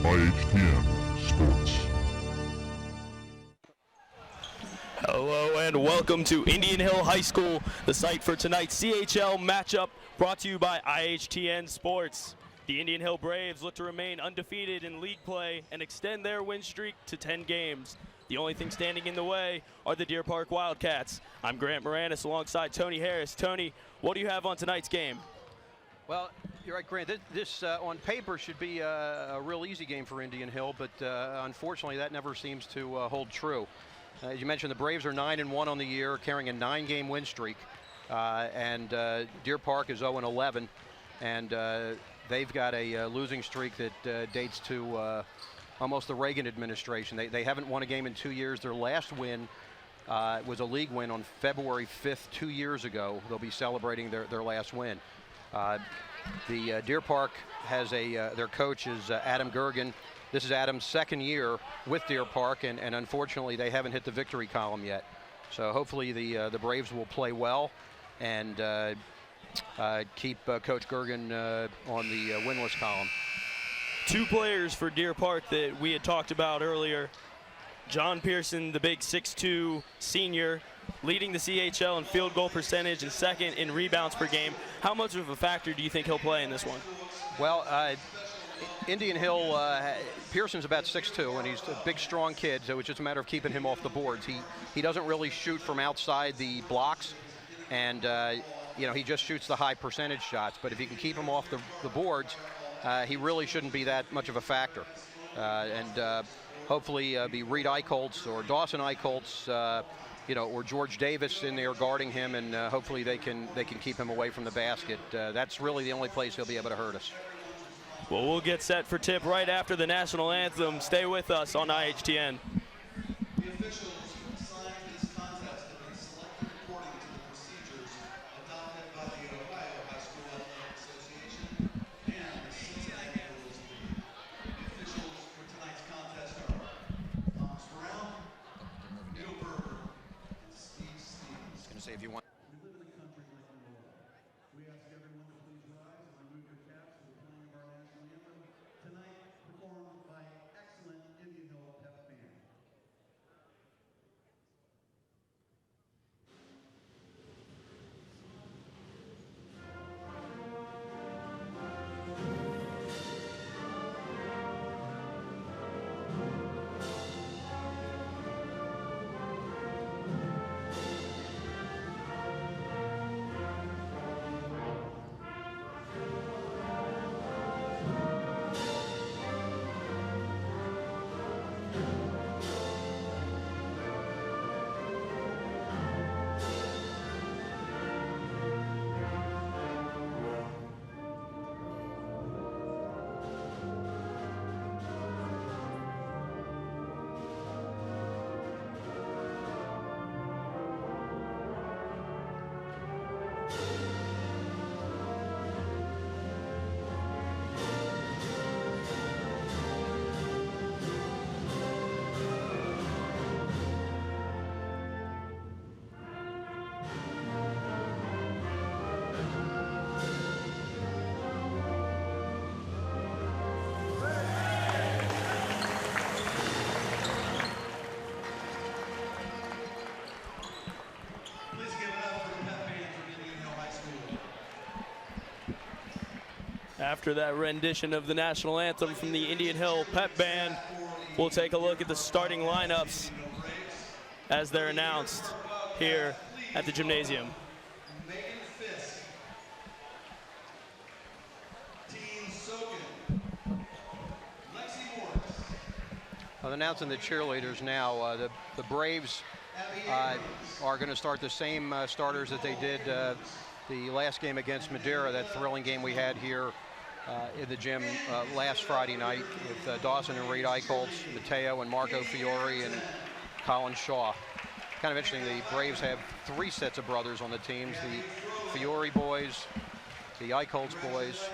IHTN Sports. Hello and welcome to Indian Hill High School, the site for tonight's CHL matchup brought to you by IHTN Sports. The Indian Hill Braves look to remain undefeated in league play and extend their win streak to 10 games. The only thing standing in the way are the Deer Park Wildcats. I'm Grant Moranis alongside Tony Harris. Tony, what do you have on tonight's game? Well, you're right, Grant. This on paper should be a real easy game for Indian Hill, but unfortunately that never seems to hold true. As you mentioned, the Braves are 9-1 on the year, carrying a 9-game win streak, and Deer Park is 0-11, and they've got a losing streak that dates to almost the Reagan administration. They haven't won a game in 2 years. Their last win was a league win on February 5th, 2 years ago. They'll be celebrating their last win. The Deer Park has their coach is Adam Gergen. This is Adam's second year with Deer Park, and unfortunately they haven't hit the victory column yet. So hopefully the Braves will play well and keep Coach Gergen on the winless column. Two players for Deer Park that we had talked about earlier. John Pearson, the big 6'2" senior, leading the CHL in field goal percentage and second in rebounds per game. How much of a factor do you think he'll play in this one? Well, Indian Hill, Pearson's about 6'2", and he's a big, strong kid, so it's just a matter of keeping him off the boards. He doesn't really shoot from outside the blocks, and he just shoots the high percentage shots. But if you can keep him off the boards, he really shouldn't be that much of a factor. And hopefully be Reed Eichholz or Dawson Eichholz, or George Davis in there guarding him, and hopefully they can keep him away from the basket. That's really the only place he'll be able to hurt us. Well, we'll get set for tip right after the national anthem. Stay with us on IHTN. The officials assigned this contest have been selected according to the procedures adopted by the Ohio High School Athletic Association and the Cincinnati Rules League. The officials for tonight's contest are Thomas Brown, Neil Berger, and Steve Stevens. I was going to say, if you want. We live in a country like no other. We ask everyone to please rise and remove your caps for the playing of our national anthem, tonight performed by excellent Indian Hill Pep Band. Please give it up for the Pep Band from Indian Hill High School. After that rendition of the national anthem from the Indian Hill Pep Band, we'll take a look at the starting lineups as they're announced here at the gymnasium. Megan Fisk, Dean Sogan, Lexi Morris. I'm announcing the cheerleaders now. The Braves are going to start the same starters that they did the last game against Madeira, that thrilling game we had here in the gym last Friday night with Dawson and Reed Eichholz, Mateo and Marco Fiore, and Colin Shaw. Kind of interesting, the Braves have three sets of brothers on the teams, the Fiore boys, the Eichholz boys,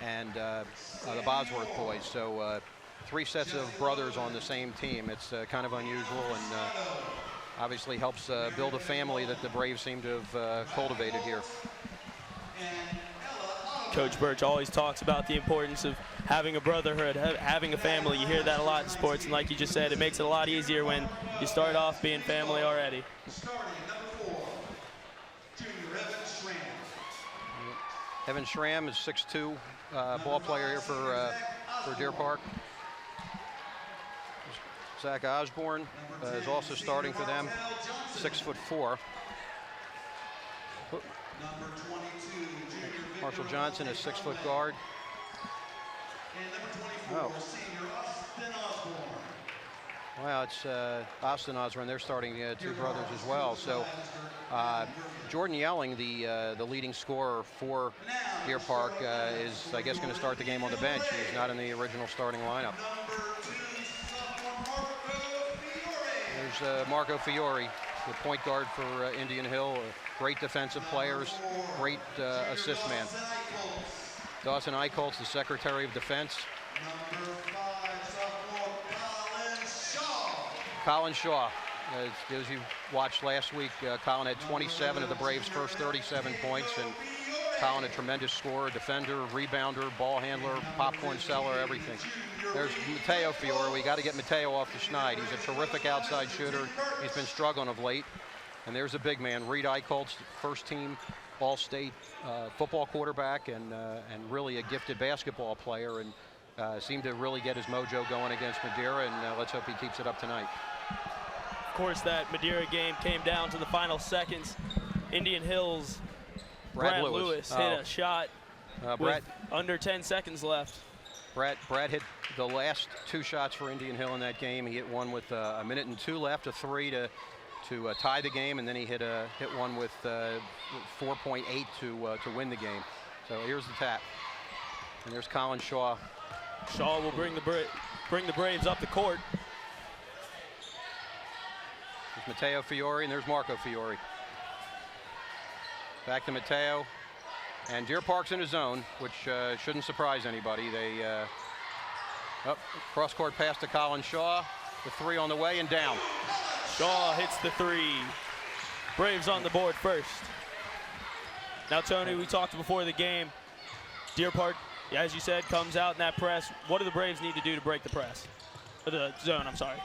and the Bosworth boys. So three sets of brothers on the same team. It's kind of unusual, and obviously helps build a family that the Braves seem to have cultivated here. And Ella Coach Birch always talks about the importance of having a brotherhood, having a family. You hear that a lot in sports, and like you just said, it makes it a lot easier when you start off being family already. Starting number 4, junior Evan Evan Schramm. Schramm is 6'2", ball player here for Deer Park. Zach Osborne is also starting for them, 6'4". Number 22, junior Marshall Johnson is 6-foot guard. And number 24, senior Austin Osborne. Wow, it's Austin Osborne. They're starting 2 brothers as well. So Jordan Yelling, the leading scorer for Deer Park, is, I guess, going to start the game on the bench. He's not in the original starting lineup. Number 2, sophomore Marco Fiore. There's Marco Fiore, the point guard for Indian Hill. Great defensive players, great assist man. Dawson Eicholtz, the Secretary of Defense. Number 5, sophomore Colin Colin Shaw. Shaw. As you watched last week, Colin had 27 of the Braves' first 37 points, and Colin, a tremendous scorer, defender, rebounder, ball handler, popcorn seller, everything. There's Mateo Fiore. We got to get Mateo off the schneid. He's a terrific outside shooter. He's been struggling of late. And there's a big man, Reed Eicholtz, first-team All-State football quarterback, and really a gifted basketball player, and seemed to really get his mojo going against Madeira, and let's hope he keeps it up tonight. Of course, that Madeira game came down to the final seconds. Indian Hill's Brad Lewis hit a shot with under 10 seconds left. Brad hit the last 2 shots for Indian Hill in that game. He hit one with 1 minute and 2 left, a 3 to tie the game, and then he hit one with 4.8 to win the game. So here's the tap, and there's Colin Shaw. Shaw will bring the Braves up the court. There's Mateo Fiore, and there's Marco Fiore. Back to Mateo, and Deer Park's in a zone, which shouldn't surprise anybody. They cross-court pass to Colin Shaw, the 3 on the way and down. Shaw hits the 3. Braves on the board first. Now, Tony, we talked before the game. Deer Park, as you said, comes out in that press. What do the Braves need to do to break the press? Or the zone, I'm sorry.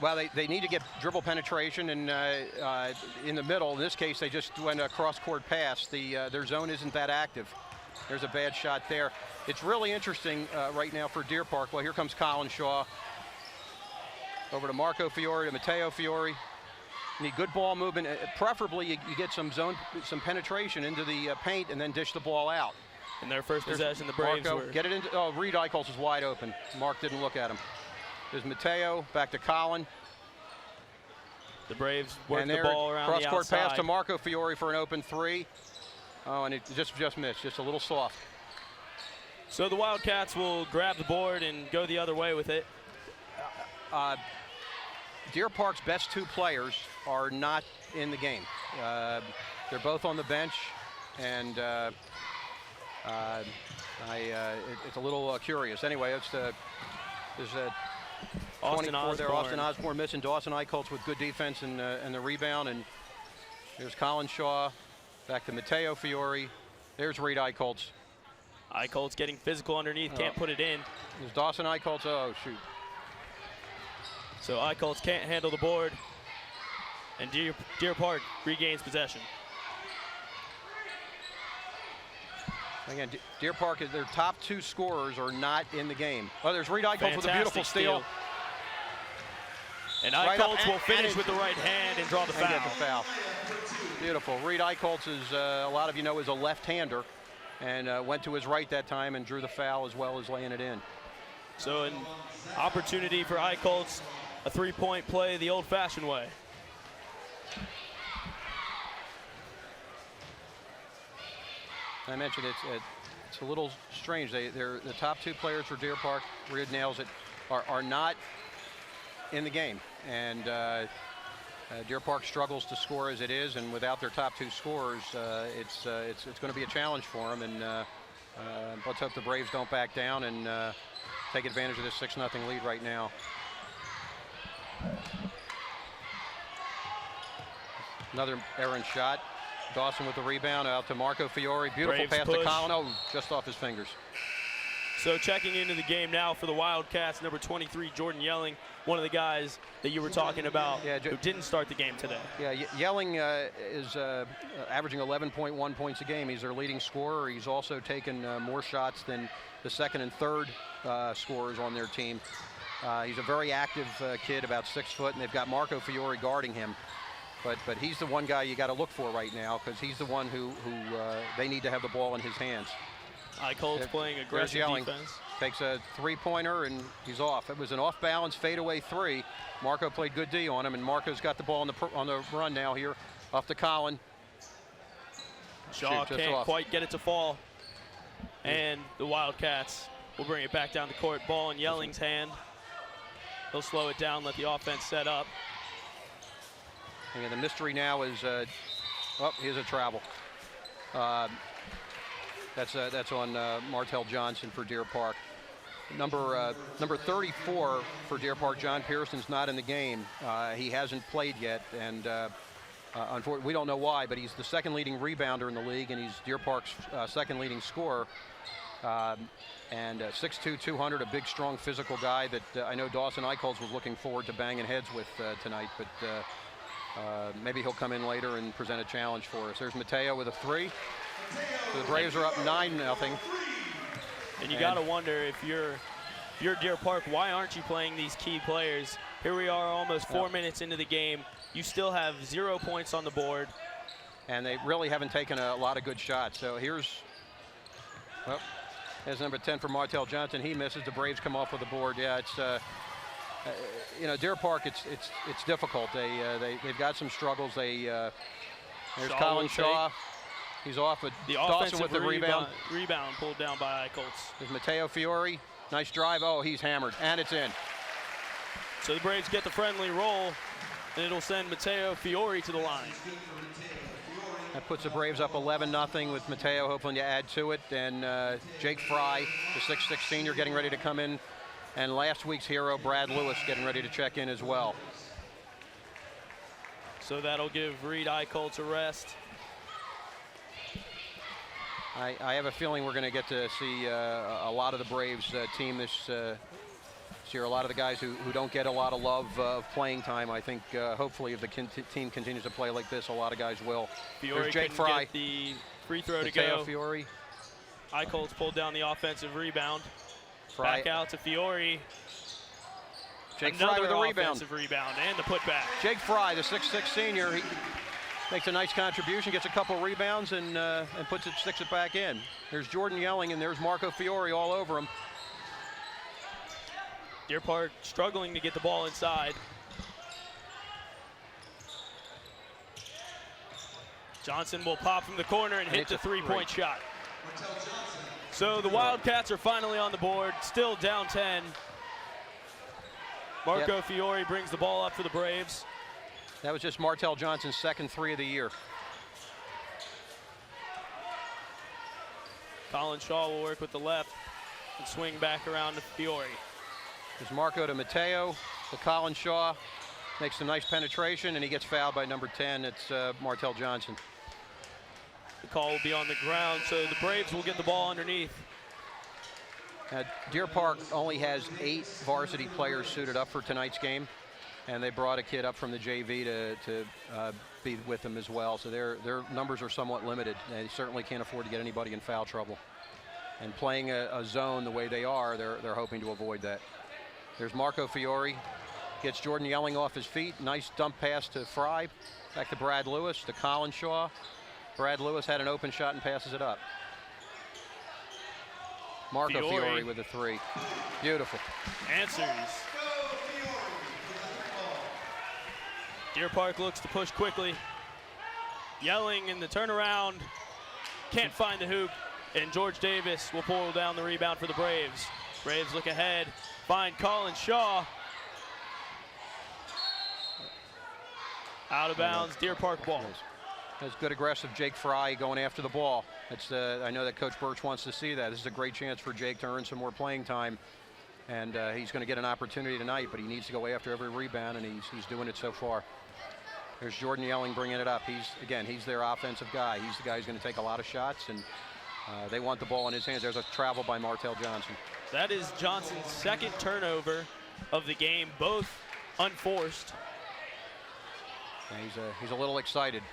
Well, they need to get dribble penetration, and in the middle, in this case, they just went a cross-court pass. Their zone isn't that active. There's a bad shot there. It's really interesting right now for Deer Park. Well, here comes Colin Shaw. Over to Marco Fiore, to Mateo Fiore. Need good ball movement. Preferably, you get some penetration into the paint and then dish the ball out. In their first possession, the Braves Marco, get it into. Oh, Reed Eicholtz is wide open. Mark didn't look at him. There's Mateo, back to Colin. The Braves work the ball around the outside. Cross-court pass to Marco Fiore for an open 3. Oh, and it just missed, just a little soft. So the Wildcats will grab the board and go the other way with it. Deer Park's best 2 players are not in the game. They're both on the bench, and it's a little curious. Anyway, there's a Austin 24 there. Osborne. Austin Osborne missing. Dawson Eicholtz with good defense and the rebound, and there's Colin Shaw. Back to Mateo Fiore. There's Reed Eicholtz. Eicholtz getting physical underneath, can't put it in. There's Dawson Eicholtz. Oh, shoot. So Eicholtz can't handle the board, and Deer Park regains possession. Again, Deer Park, their top 2 scorers are not in the game. Oh, there's Reed Eicholtz with a beautiful steal. And Eicholtz will finish with the right hand and draw the foul. Get the foul. Beautiful. Reed Eicholtz is, a lot of you know, is a left-hander, and went to his right that time and drew the foul as well as laying it in. So an opportunity for Eicholtz, a 3-point play the old-fashioned way. I mentioned it's a little strange. They're the top 2 players for Deer Park. Reed nails it. Are not in the game, and Deer Park struggles to score as it is, and without their top 2 scorers, it's going to be a challenge for them. And let's hope the Braves don't back down and take advantage of this 6-0 lead right now. Another errant shot. Dawson with the rebound out to Marco Fiore. Beautiful Braves pass push. to Colin. Oh, just off his fingers. So checking into the game now for the Wildcats, number 23, Jordan Yelling, one of the guys that you were talking about who didn't start the game today. Yeah, Yelling is averaging 11.1 points a game. He's their leading scorer. He's also taken more shots than the second and third scorers on their team. He's a very active kid, about 6 foot, and they've got Marco Fiore guarding him. But he's the one guy you got to look for right now, because he's the one who they need to have the ball in his hands. Colts playing aggressive defense. Takes a three-pointer and he's off. It was an off-balance fadeaway three. Marco played good D on him, and Marco's got the ball on the run now here, off to Colin. Shaw can't quite get it to fall, and the Wildcats will bring it back down the court. Ball in Yelling's hand. He'll slow it down, let the offense set up. And the mystery now is, oh, here's a travel. That's on Martell Johnson for Deer Park. Number 34 for Deer Park, John Pearson's not in the game. He hasn't played yet, and unfortunately, we don't know why, but he's the second leading rebounder in the league, and he's Deer Park's second leading scorer. And 6'2", 200, a big, strong, physical guy that I know Dawson Eichholz was looking forward to banging heads with tonight, but maybe he'll come in later and present a challenge for us. There's Mateo with a three. So the Braves are up 9-0. And you got to wonder, if you're Deer Park, why aren't you playing these key players? Here we are, almost 4 minutes into the game. You still have 0 points on the board. And they really haven't taken a lot of good shots. So here's number 10 for Martell Johnson. He misses. The Braves come off with the board. Yeah, it's you know, Deer Park. It's difficult. They've got some struggles. There's Colin Shaw. He's off, but Dawson with the rebound. Rebound pulled down by Colts. There's Mateo Fiore. Nice drive. Oh, he's hammered, and it's in. So the Braves get the friendly roll, and it'll send Mateo Fiore to the line. That puts the Braves up 11-0 with Mateo hoping to add to it. And Jake Fry, the 6'6" senior, getting ready to come in. And last week's hero, Brad Lewis, getting ready to check in as well. So that'll give Reed Eichholz a rest. I have a feeling we're going to get to see a lot of the Braves team this year. A lot of the guys who don't get a lot of love of playing time. I think hopefully if the team continues to play like this, a lot of guys will. Fiore There's Jake Fry. Get the free throw Mateo to go. Fiore. Eichholz pulled down the offensive rebound. Fry. Back out to Fiore. Jake Fry with a rebound. Rebound and the putback. Jake Fry, the 6'6" senior, he makes a nice contribution, gets a couple of rebounds, and sticks it back in. There's Jordan Yelling, and there's Marco Fiore all over him. Deer Park struggling to get the ball inside. Johnson will pop from the corner and hit the three-point shot. So the Wildcats are finally on the board, still down 10. Marco Fiore brings the ball up for the Braves. That was just Martell Johnson's second three of the year. Colin Shaw will work with the left and swing back around to Fiore. There's Marco to Mateo, to Colin Shaw. Makes some nice penetration, and he gets fouled by number 10. It's Martell Johnson. The call will be on the ground, so the Braves will get the ball underneath. Deer Park only has 8 varsity players suited up for tonight's game, and they brought a kid up from the JV to be with them as well. So their numbers are somewhat limited. They certainly can't afford to get anybody in foul trouble. And playing a zone the way they are, they're hoping to avoid that. There's Marco Fiore, gets Jordan Yelling off his feet. Nice dump pass to Fry. Back to Brad Lewis, to Colin Shaw. Brad Lewis had an open shot and passes it up. Marco Fiore with a three. Beautiful. Answers. Deer Park looks to push quickly. Yelling in the turnaround. Can't find the hoop. And George Davis will pull down the rebound for the Braves. Braves look ahead. Find Colin Shaw. Out of bounds, Deer Park ball. That's good aggressive Jake Fry going after the ball. I know that Coach Birch wants to see that. This is a great chance for Jake to earn some more playing time. And he's going to get an opportunity tonight, but he needs to go after every rebound, and he's doing it so far. There's Jordan Yelling bringing it up. He's their offensive guy. He's the guy who's going to take a lot of shots, and they want the ball in his hands. There's a travel by Martell Johnson. That is Johnson's second turnover of the game, both unforced. And he's a little excited.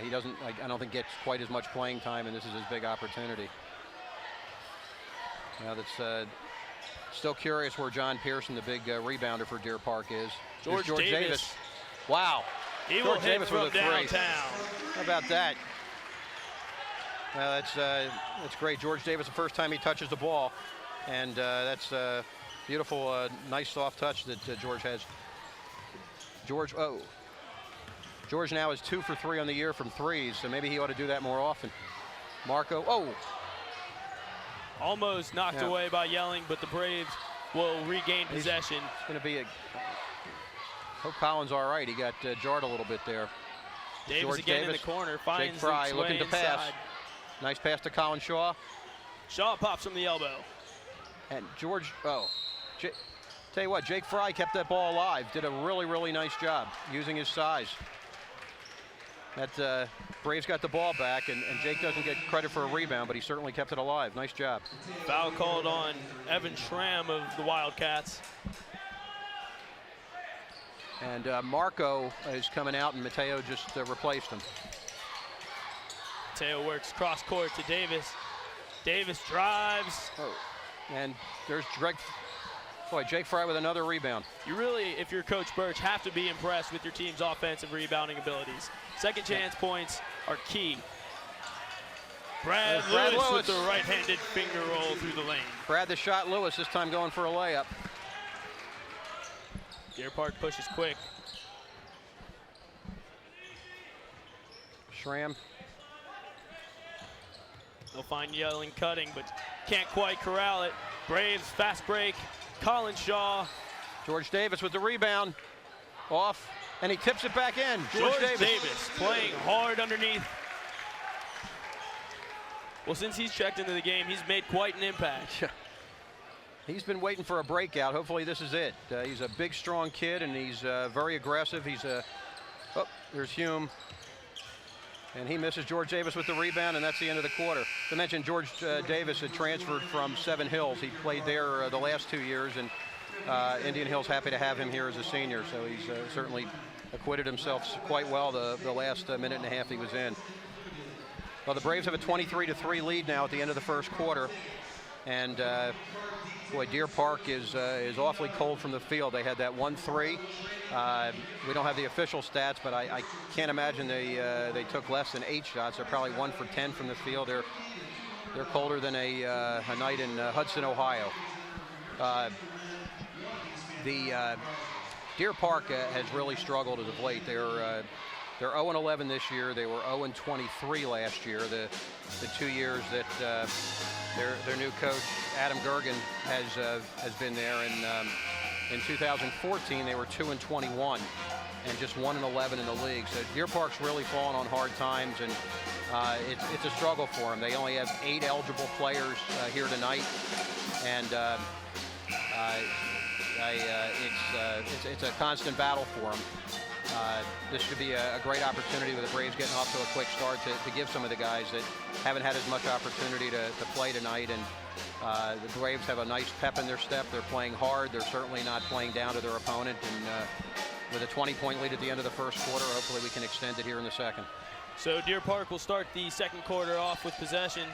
He doesn't, I don't think, gets quite as much playing time, and this is his big opportunity. Now that's still curious where John Pearson, the big rebounder for Deer Park, is. George Davis. Wow. He will hit from downtown. How about that? That's great. George Davis, the first time he touches the ball, and that's beautiful, nice soft touch that George has. George now is 2 for 3 on the year from threes, so maybe he ought to do that more often. Marco, almost knocked away by Yelling, but the Braves will regain possession. It's going to be Hope Collins all right. He got jarred a little bit there. Davis again in the corner, finds Jake Fry his way looking to inside. pass. Nice pass to Colin Shaw. Shaw pops from the elbow. And George, tell you what, Jake Fry kept that ball alive. Did a really, really nice job using his size. That Braves got the ball back, and Jake doesn't get credit for a rebound, but he certainly kept it alive. Nice job. Foul called on Evan Schramm of the Wildcats. And Marco is coming out, and Mateo just replaced him. Mateo works cross court to Davis. Davis drives. And there's Jake Fry with another rebound. You really, if you're Coach Birch, have to be impressed with your team's offensive rebounding abilities. Second chance points are key. Brad Lewis with the right-handed finger roll through the lane. Brad the shot Lewis, this time going for a layup. Deer Park pushes quick. Schramm. They'll find Yelling cutting, but can't quite corral it. Braves fast break. Colin Shaw. George Davis with the rebound. Off, and he tips it back in. George Davis playing hard underneath. Well, since he's checked into the game, he's made quite an impact. He's been waiting for a breakout. Hopefully this is it. He's a big, strong kid, and he's very aggressive. There's Hume. And he misses George Davis with the rebound, and that's the end of the quarter. I mentioned George Davis had transferred from Seven Hills. He played there the last 2 years, and Indian Hill's happy to have him here as a senior. So he's certainly acquitted himself quite well the last minute and a half he was in. Well, the Braves have a 23-3 lead now at the end of the first quarter. And boy, Deer Park is awfully cold from the field. They had that 1-3. We don't have the official stats, but I can't imagine they took less than 8 shots. They're probably 1 for 10 from the field. They're colder than a night in Hudson, Ohio. Deer Park has really struggled as of late. They're 0-11 this year. They were 0-23 last year. The 2 years that their new coach Adam Gergen has been there, and in 2014 they were 2-21 and just 1-11 in the league. So Deer Park's really fallen on hard times, and it's a struggle for them. They only have 8 eligible players here tonight, and it's a constant battle for them. This should be a great opportunity with the Braves getting off to a quick start to give some of the guys that haven't had as much opportunity to play tonight. And the Braves have a nice pep in their step. They're playing hard. They're certainly not playing down to their opponent. And with a 20-point lead at the end of the first quarter, hopefully we can extend it here in the second. So Deer Park will start the second quarter off with possession.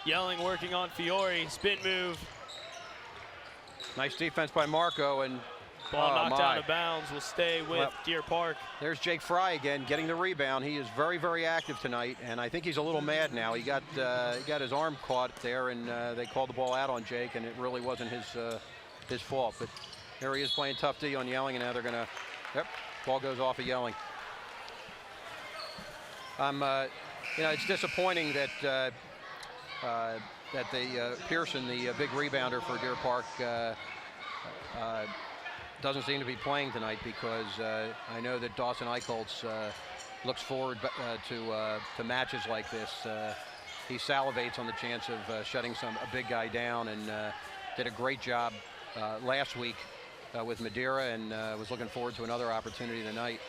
Yelling, working on Fiore, spin move. Nice defense by Marco, and ball knocked out of bounds, will stay with Deer Park. There's Jake Fry again getting the rebound. He is very, very active tonight, and I think he's a little mad now. He got his arm caught there, and they called the ball out on Jake, and it really wasn't his fault. But here he is playing tough D on Yelling, and now they're gonna. Ball goes off of Yelling. It's disappointing that Pearson, the big rebounder for Deer Park, doesn't seem to be playing tonight, because I know that Dawson Eichholz looks forward to matches like this. He salivates on the chance of shutting a big guy down, and did a great job last week with Madeira, and was looking forward to another opportunity tonight.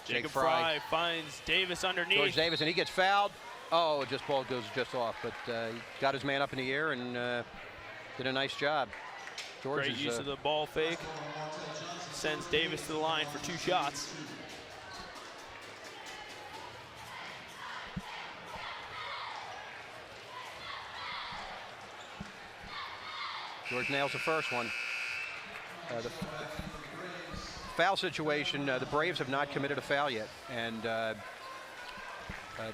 Jacob Fry finds Davis underneath. George Davis, and he gets fouled. Oh, ball goes just off, but he got his man up in the air and did a nice job. George Great use of the ball fake. Sends Davis to the line for 2 shots. George nails the first one. The foul situation, the Braves have not committed a foul yet, and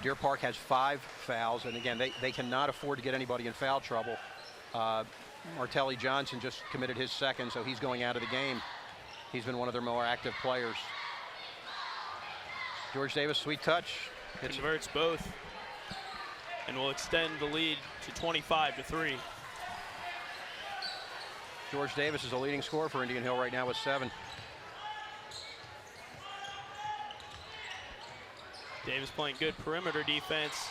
Deer Park has 5 fouls, and again, they cannot afford to get anybody in foul trouble. Martelli Johnson just committed his second, so he's going out of the game. He's been one of their more active players. George Davis, sweet touch. Converts both and will extend the lead to 25-3. George Davis is the leading scorer for Indian Hill right now with 7. Davis playing good perimeter defense.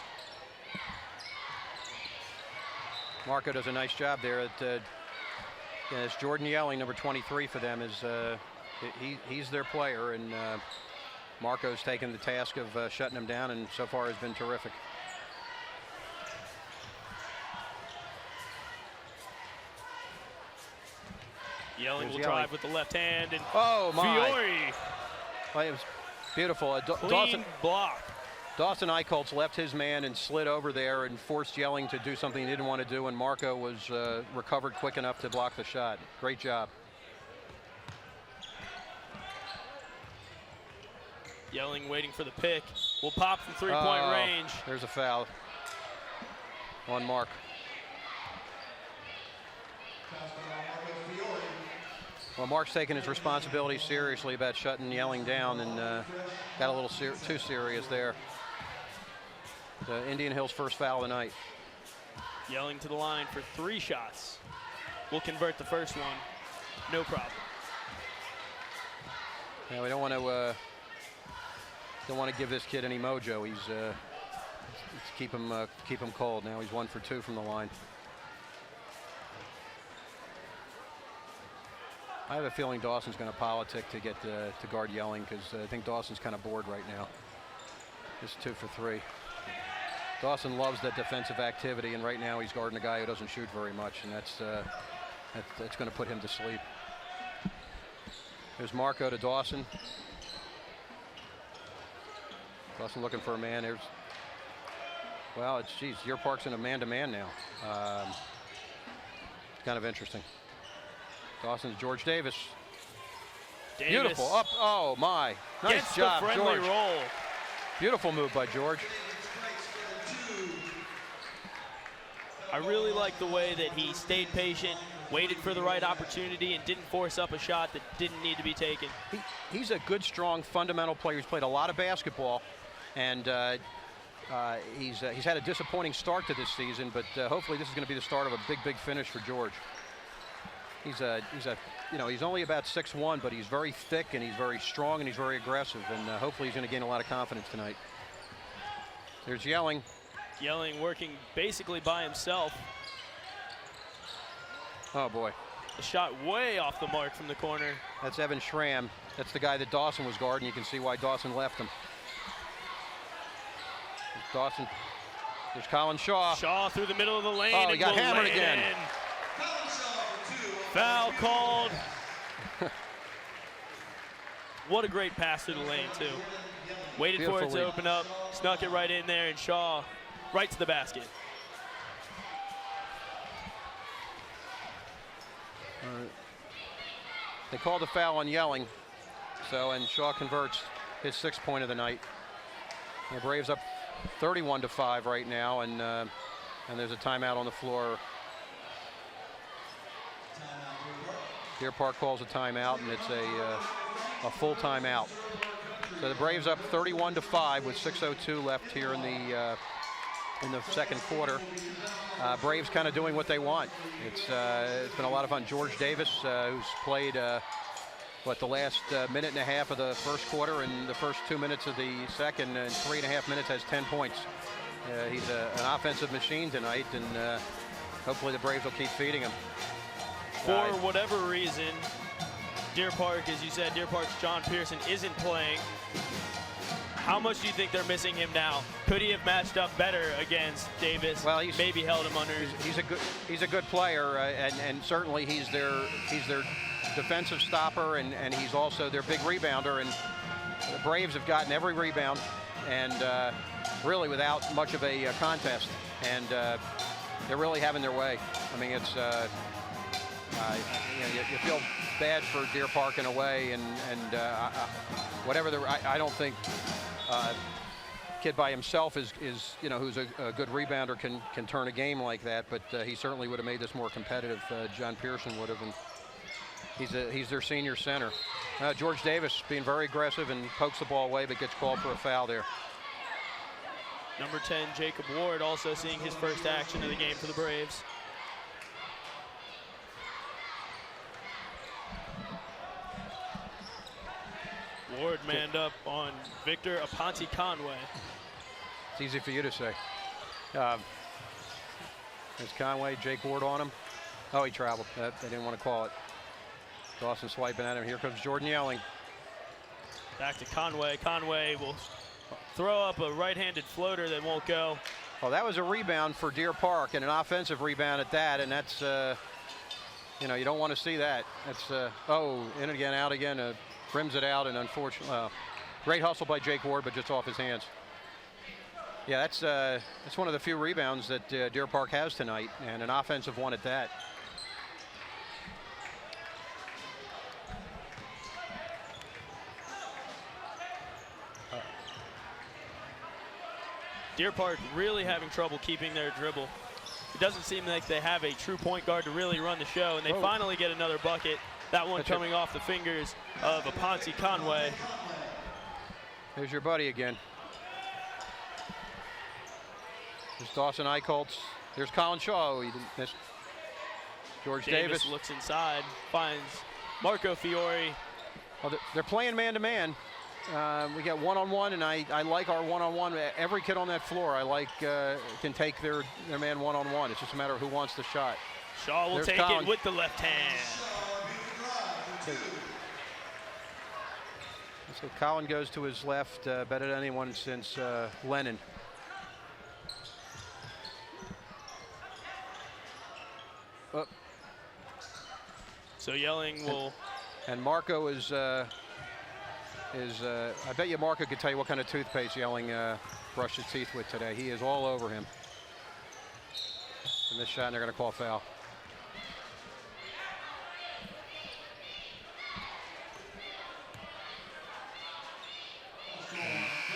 Marco does a nice job there. It's Jordan Yelling, number 23 for them. He's their player, and Marco's taken the task of shutting him down, and so far has been terrific. Yelling will drive with the left hand, and oh my! Fiore. Well, it was beautiful. Clean block. Dawson Eichholz left his man and slid over there and forced Yelling to do something he didn't want to do, and Marco was recovered quick enough to block the shot. Great job. Yelling waiting for the pick. Will pop from 3-point range. There's a foul on Mark. Well, Mark's taking his responsibility seriously about shutting Yelling down, and got a little too serious there. Indian Hill's first foul of the night. Yelling to the line for 3 shots. Will convert the first one. No problem. Yeah, we don't want to give this kid any mojo. He's keep him cold. Now he's 1 for 2 from the line. I have a feeling Dawson's going to politic to get to guard Yelling, because I think Dawson's kind of bored right now. It's 2 for 3. Dawson loves that defensive activity, and right now he's guarding a guy who doesn't shoot very much, and that's going to put him to sleep. There's Marco to Dawson. Dawson looking for a man. Deer Park's in a man-to-man now. It's kind of interesting. Dawson's George Davis. Beautiful up. Oh my! Nice gets job, the friendly George. roll. Beautiful move by George. I really like the way that he stayed patient, waited for the right opportunity, and didn't force up a shot that didn't need to be taken. He's a good, strong, fundamental player. He's played a lot of basketball, and he's had a disappointing start to this season. But hopefully, this is going to be the start of a big finish for George. He's only about 6'1", but he's very thick, and he's very strong, and he's very aggressive, and hopefully he's going to gain a lot of confidence tonight. There's Yelling. Yelling working basically by himself. Oh boy. A shot way off the mark from the corner. That's Evan Schramm. That's the guy that Dawson was guarding. You can see why Dawson left him. There's Dawson. There's Colin Shaw. Shaw through the middle of the lane. Oh, he got hammered again. Foul called. What a great pass through the lane, too. Waited for it to open up, snuck it right in there, and Shaw right to the basket. They called a foul on Yelling, and Shaw converts his 6th point of the night. The Braves up 31-5 right now, and there's a timeout on the floor. Deer Park calls a timeout, and it's a full timeout. So the Braves up 31-5 with 6:02 left here in the second quarter. Braves kind of doing what they want. It's been a lot of fun. George Davis, who's played the last minute and a half of the first quarter and the first 2 minutes of the second, and 3.5 minutes, has 10 points. He's an offensive machine tonight, and hopefully the Braves will keep feeding him. For whatever reason, Deer Park, as you said, Deer Park's John Pearson isn't playing. How much do you think they're missing him now? Could he have matched up better against Davis? Well, he's maybe held him under. He's a good player, and certainly he's their defensive stopper, and he's also their big rebounder. And the Braves have gotten every rebound, and really without much of a contest, and they're really having their way. I mean, it's you feel bad for Deer Park in a way, and whatever I don't think kid by himself is who's a good rebounder can turn a game like that, but he certainly would have made this more competitive. John Pearson would have, and he's their senior center. George Davis being very aggressive and pokes the ball away, but gets called for a foul there. Number 10, Jacob Ward, also seeing his first action of the game for the Braves. Ward manned up on Victor Aponte Conway. It's easy for you to say. There's Conway, Jake Ward on him. Oh, he traveled. They didn't want to call it. Dawson swiping at him. Here comes Jordan Yelling. Back to Conway. Conway will throw up a right-handed floater that won't go. Well, that was a rebound for Deer Park, and an offensive rebound at that, and that's, you don't want to see that. That's, in again, out again, rims it out, and unfortunately, great hustle by Jake Ward, but just off his hands. Yeah, that's one of the few rebounds that Deer Park has tonight, and an offensive one at that. Deer Park really having trouble keeping their dribble. It doesn't seem like they have a true point guard to really run the show, and they finally get another bucket. That one coming off the fingers of Aponte Conway. There's your buddy again. There's Dawson Eichholtz. There's Colin Shaw. Oh, he didn't miss. George Davis looks inside, finds Marco Fiore. Well, they're playing man-to-man. We got one-on-one, and I like our one-on-one. Every kid on that floor I like can take their man one-on-one. It's just a matter of who wants the shot. Shaw will take it with the left hand. So Colin goes to his left, better than anyone since Lennon. So Yelling will. And Marco is I bet you Marco could tell you what kind of toothpaste Yelling brushed his teeth with today. He is all over him. And this shot, and they're going to call foul.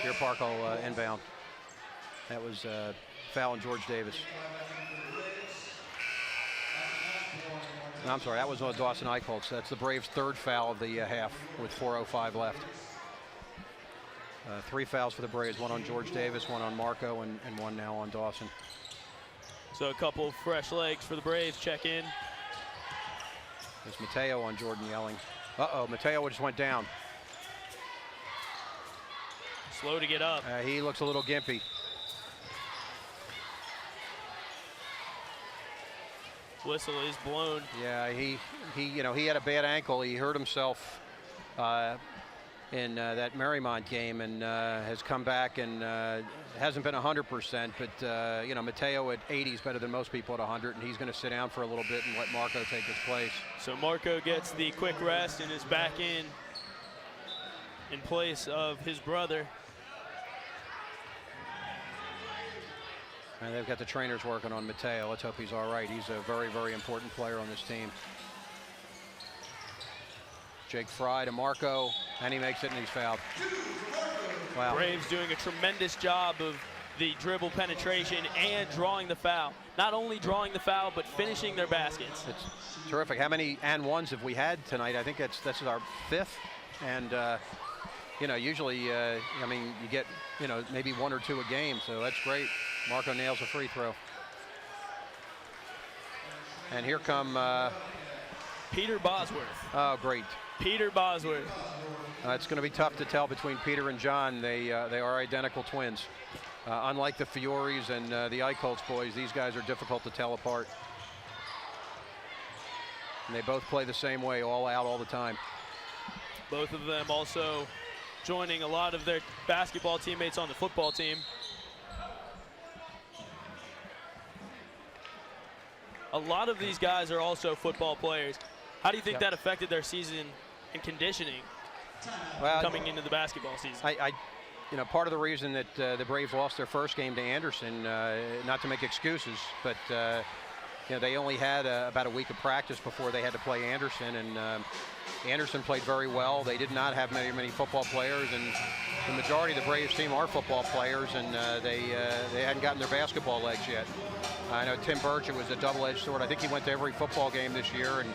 Deer Park will inbound. That was foul on George Davis. No, I'm sorry, that was on Dawson Eichholtz. That's the Braves' third foul of the half with 4:05 left. 3 fouls for the Braves, one on George Davis, one on Marco, and one now on Dawson. So a couple of fresh legs for the Braves check in. There's Mateo on Jordan Yelling. Mateo just went down. Slow to get up. He looks a little gimpy. Whistle is blown. Yeah, he had a bad ankle. He hurt himself in that Marymount game, and has come back and hasn't been 100%. But Mateo at 80 is better than most people at 100, and he's going to sit down for a little bit and let Marco take his place. So Marco gets the quick rest and is back in place of his brother. And they've got the trainers working on Mateo. Let's hope he's all right. He's a very, very important player on this team. Jake Fry to Marco, and he makes it, and he's fouled. Wow. Braves doing a tremendous job of the dribble penetration and drawing the foul. Not only drawing the foul, but finishing their baskets. It's terrific. How many and ones have we had tonight? I think this is our 5th. And, usually, you get, maybe 1 or 2 a game, so that's great. Marco nails a free throw. And here come Peter Bosworth. Oh, great. Peter Bosworth. It's going to be tough to tell between Peter and John. They are identical twins. Unlike the Fiories and the Eichholtz boys, these guys are difficult to tell apart. And they both play the same way, all out all the time. Both of them also joining a lot of their basketball teammates on the football team. A lot of these guys are also football players. How do you think that affected their season and conditioning coming into the basketball season? You know, part of the reason that the Braves lost their first game to Anderson, not to make excuses, but you know, they only had about a week of practice before they had to play Anderson, and Anderson played very well. They did not have many football players, and the majority of the Braves team are football players, and they hadn't gotten their basketball legs yet. I know Tim Burchett was a double-edged sword. I think he went to every football game this year and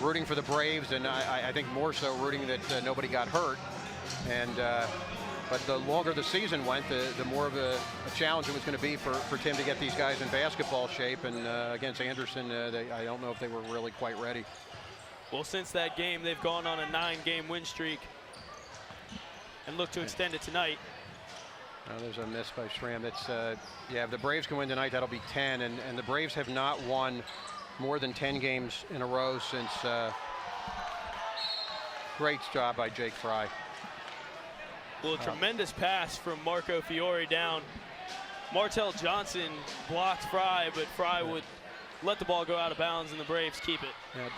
rooting for the Braves, and I think more so rooting that nobody got hurt. And but the longer the season went, the more of a challenge it was going to be for Tim to get these guys in basketball shape. And against Anderson, I don't know if they were really quite ready. Well, since that game, they've gone on a 9-game win streak and look to extend it tonight. There's a miss by Schramm. That's yeah, if the Braves can win tonight, that'll be 10. And the Braves have not won more than 10 games in a row since. Great job by Jake Fry. Well, a tremendous pass from Marco Fiore down. Martell Johnson blocked Fry, but Fry would let the ball go out of bounds, and the Braves keep it. Yeah.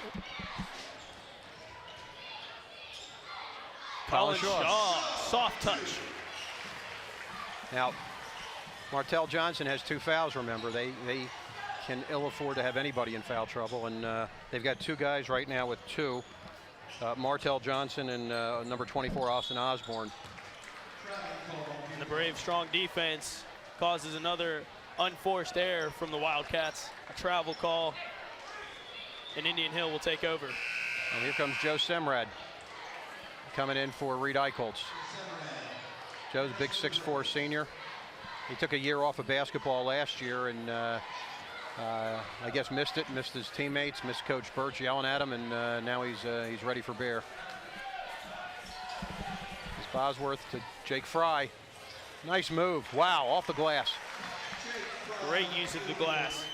Colin Shaw, soft touch. Now, Martell Johnson has 2 fouls, remember. They can ill afford to have anybody in foul trouble, and they've got 2 guys right now with 2. Martell Johnson and number 24, Austin Osborne. And the Braves' strong defense causes another unforced error from the Wildcats. A travel call, and Indian Hill will take over. And here comes Joe Semrad coming in for Reed Eichholz. Joe's a big 6'4" senior. He took a year off of basketball last year, and I guess missed his teammates, missed Coach Birch yelling at him, and now he's ready for bear. It's Bosworth to Jake Fry. Nice move. Wow, off the glass. Great use of the glass.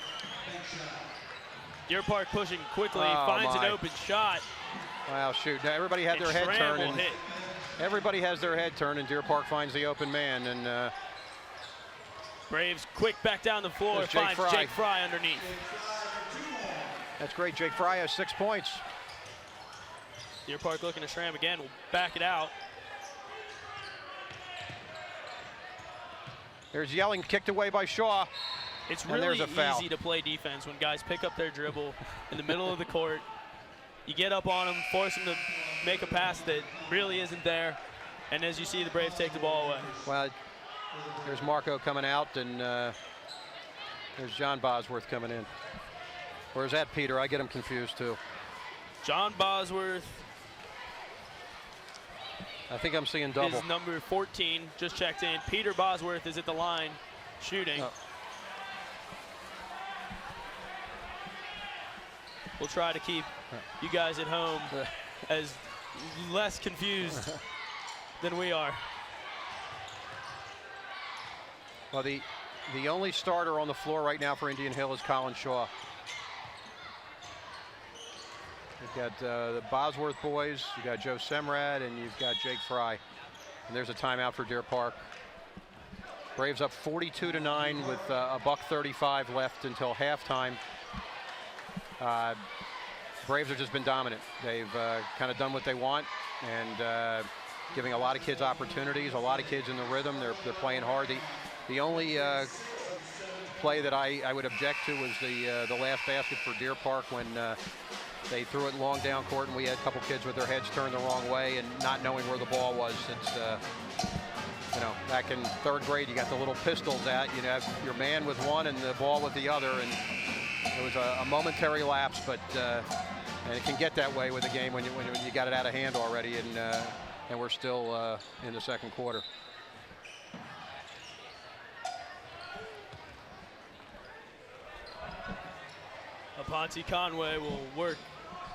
Deer Park pushing quickly, Oh, finds my. an open shot. Wow, shoot. Now everybody had their head turned. And hit. everybody has their head turned, and Deer Park finds the open man. And Braves quick back down the floor, There's Jake finds Fry. Jake Fry underneath. that's great. Jake Fry has 6 points. Deer Park looking to Schramm again, will back it out. There's yelling, kicked away by Shaw. It's And really there's a foul. easy to play defense when guys pick up their dribble in the middle of the court. You get up on them, force them to make a pass that really isn't there. And as you see, the Braves take the ball away. Well, there's Marco coming out, and there's John Bosworth coming in. Where's that, Peter? I get him confused, too. John Bosworth I think I'm seeing double. is number 14, just checked in. Peter Bosworth is at the line shooting. Oh. We'll try to keep you guys at home as less confused than we are. Well, the only starter on the floor right now for Indian Hill is Colin Shaw. You've got the Bosworth boys, you've got Joe Semrad, and you've got Jake Fry. And there's a timeout for Deer Park. Braves up 42-9 with a $1:35 left until halftime. Braves have just been dominant. They've kind of done what they want, and giving a lot of kids opportunities, a lot of kids in the rhythm. They're playing hard. The only play that I would object to was the last basket for Deer Park, when they threw it long down court, and we had a couple kids with their heads turned the wrong way and not knowing where the ball was. It's you know, back in 3rd grade, you got the little pistols out. You have your man with one and the ball with the other, and it was a momentary lapse, but and it can get that way with a game when you got it out of hand already, and we're still in the 2nd quarter. Aponte Conway will work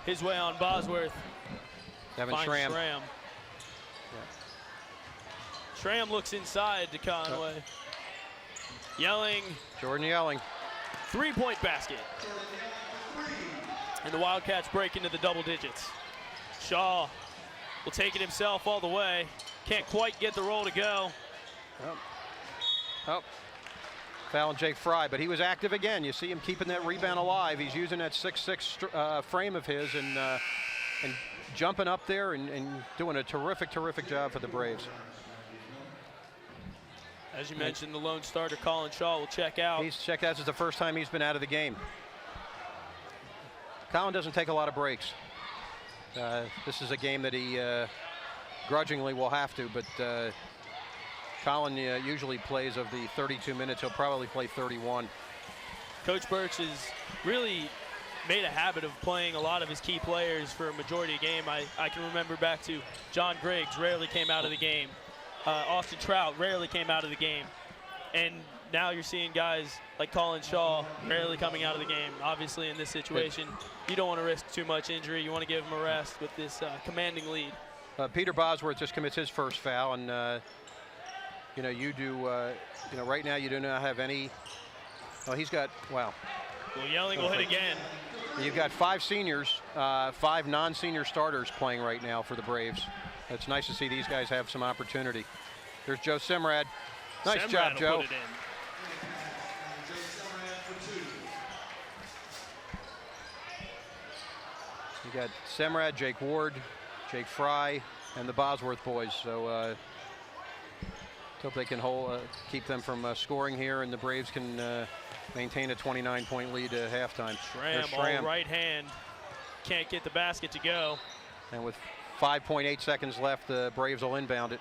his way on Bosworth. Devin Finds Schramm. Schramm. Schramm looks inside to Conway. Yelling. Jordan Yelling. 3-point basket. And the Wildcats break into the double digits. Shaw will take it himself all the way. Can't quite get the roll to go. Oh, fouling Jake Fry, but he was active again. You see him keeping that rebound alive. He's using that 6'6" frame of his and jumping up there and doing a terrific job for the Braves. As you mentioned, the lone starter, Colin Shaw, will check out. He's checked out. This is the first time he's been out of the game. Colin doesn't take a lot of breaks. This is a game that he grudgingly will have to, but Colin usually plays of the 32 minutes. He'll probably play 31. Coach Birch has really made a habit of playing a lot of his key players for a majority of the game. I can remember back to John Griggs, rarely came out of the game. Austin Trout rarely came out of the game. And now you're seeing guys like Colin Shaw rarely coming out of the game. Obviously, in this situation, you don't want to risk too much injury. You want to give him a rest with this commanding lead. Peter Bosworth just commits his first foul, and right now you do not have any. Oh, he's got, wow. Well, Yelling will hit again. You've got 5 seniors, 5 non-senior starters playing right now for the Braves. It's nice to see these guys have some opportunity. There's Joe Simrad. Nice job, Joe. Put it in. You got Simrad, Jake Ward, Jake Fry, and the Bosworth boys. So hope they can keep them from scoring here, and the Braves can maintain a 29-point lead at halftime. Schramm, all right hand. Can't get the basket to go. And with 5.8 seconds left, the Braves will inbound it.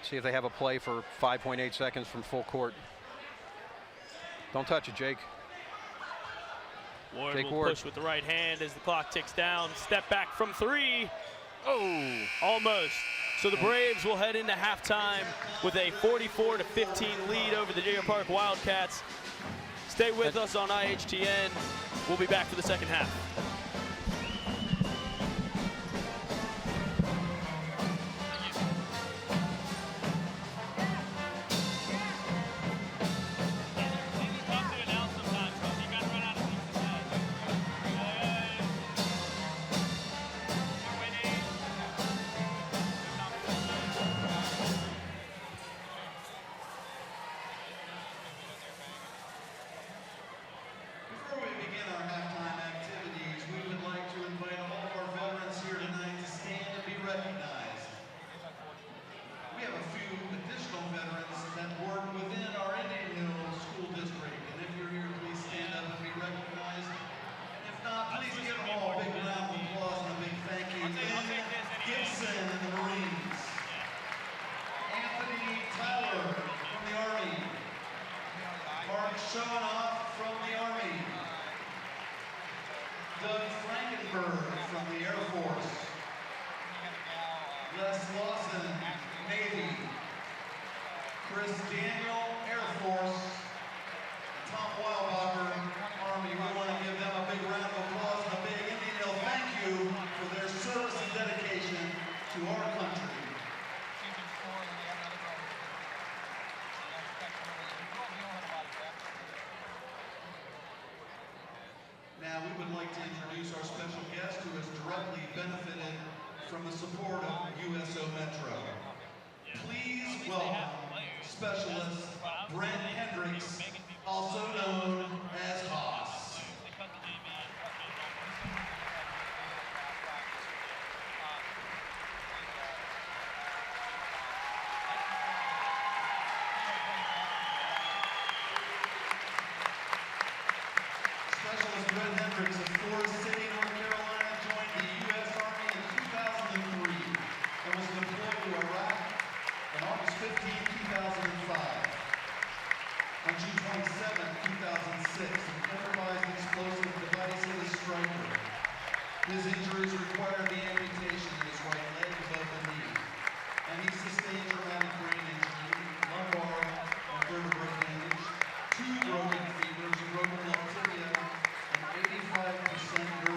See if they have a play for 5.8 seconds from full court. Don't touch it, Jake. Ward Jake will Ward. push with the right hand as the clock ticks down. Step back from 3. Oh, almost. So the Braves will head into halftime with a 44-15 lead over the Deer Park Wildcats. Stay with us on IHTN. We'll be back for the second half. Before we begin our halftime activities, we would like to invite all of our veterans here tonight to stand and be recognized. We have a few additional veterans that work within our Indian Hill School District, and if you're here, please stand up and be recognized. And if not, please give them all a big round of applause and a big thank you. Lynn Gibson and the Marines. Anthony Tyler from the Army. Mark Schoenoff from the Army. Doug Frankenberg from the Air Force. Les Lawson, Navy. Chris Daniel, Air Force. Tom Weilbacher, Army. We want to give them a big round of applause and a big Indian Hill thank you for their service and dedication to our country. Now we would like to introduce our special guest who has directly benefited from the support of USO Metro. Please welcome Specialist Brent Hendricks, also known as Haas. Specialist Brent Hendricks of Forest City, North Carolina, joined the U.S. Army in 2003 and was deployed to Iraq on August 15, 2005. On June 27, 2006, an improvised explosive device hit his striker. His injuries required the amputation of his right leg above the knee, and he sustained traumatic brain injury, lumbar and vertebrae damage, 2 broken femurs, broken left tibia, and 85%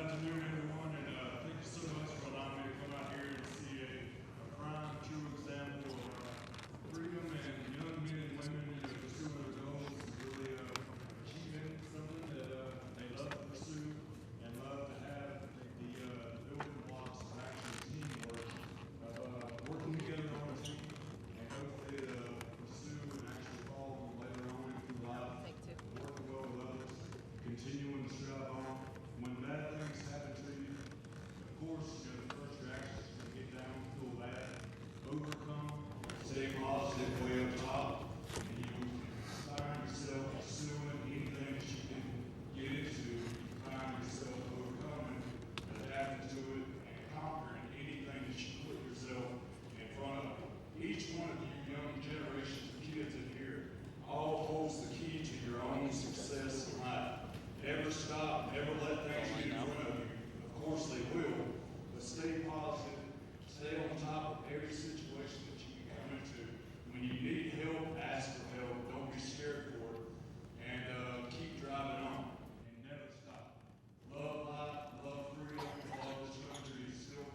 afternoon, everyone, and thank you so much for allowing me to come out here and see a prime, true example of freedom and young men and women pursuing their goals, really achieving something that they love to pursue and love to have the building blocks of actual teamwork, of working together on a team, and hopefully pursue and actually follow them later on in life, working well with others, continuing to strive on. When bad things happen to you, of course, the first reaction is to get down, feel bad, overcome, stay positive way up top, and you find yourself pursuing anything that you can get into, you find yourself overcoming, adapting to it, and conquering anything that you put yourself in front of. Each one of you young generations of kids in here all holds the key to your own success in life. Never stop, never let things get in front of you. Of course they will, but stay positive, stay on top of every situation that you can come into. When you need help, ask for help. Don't be scared for it. And keep driving on and never stop. Love life, love freedom, love this country is still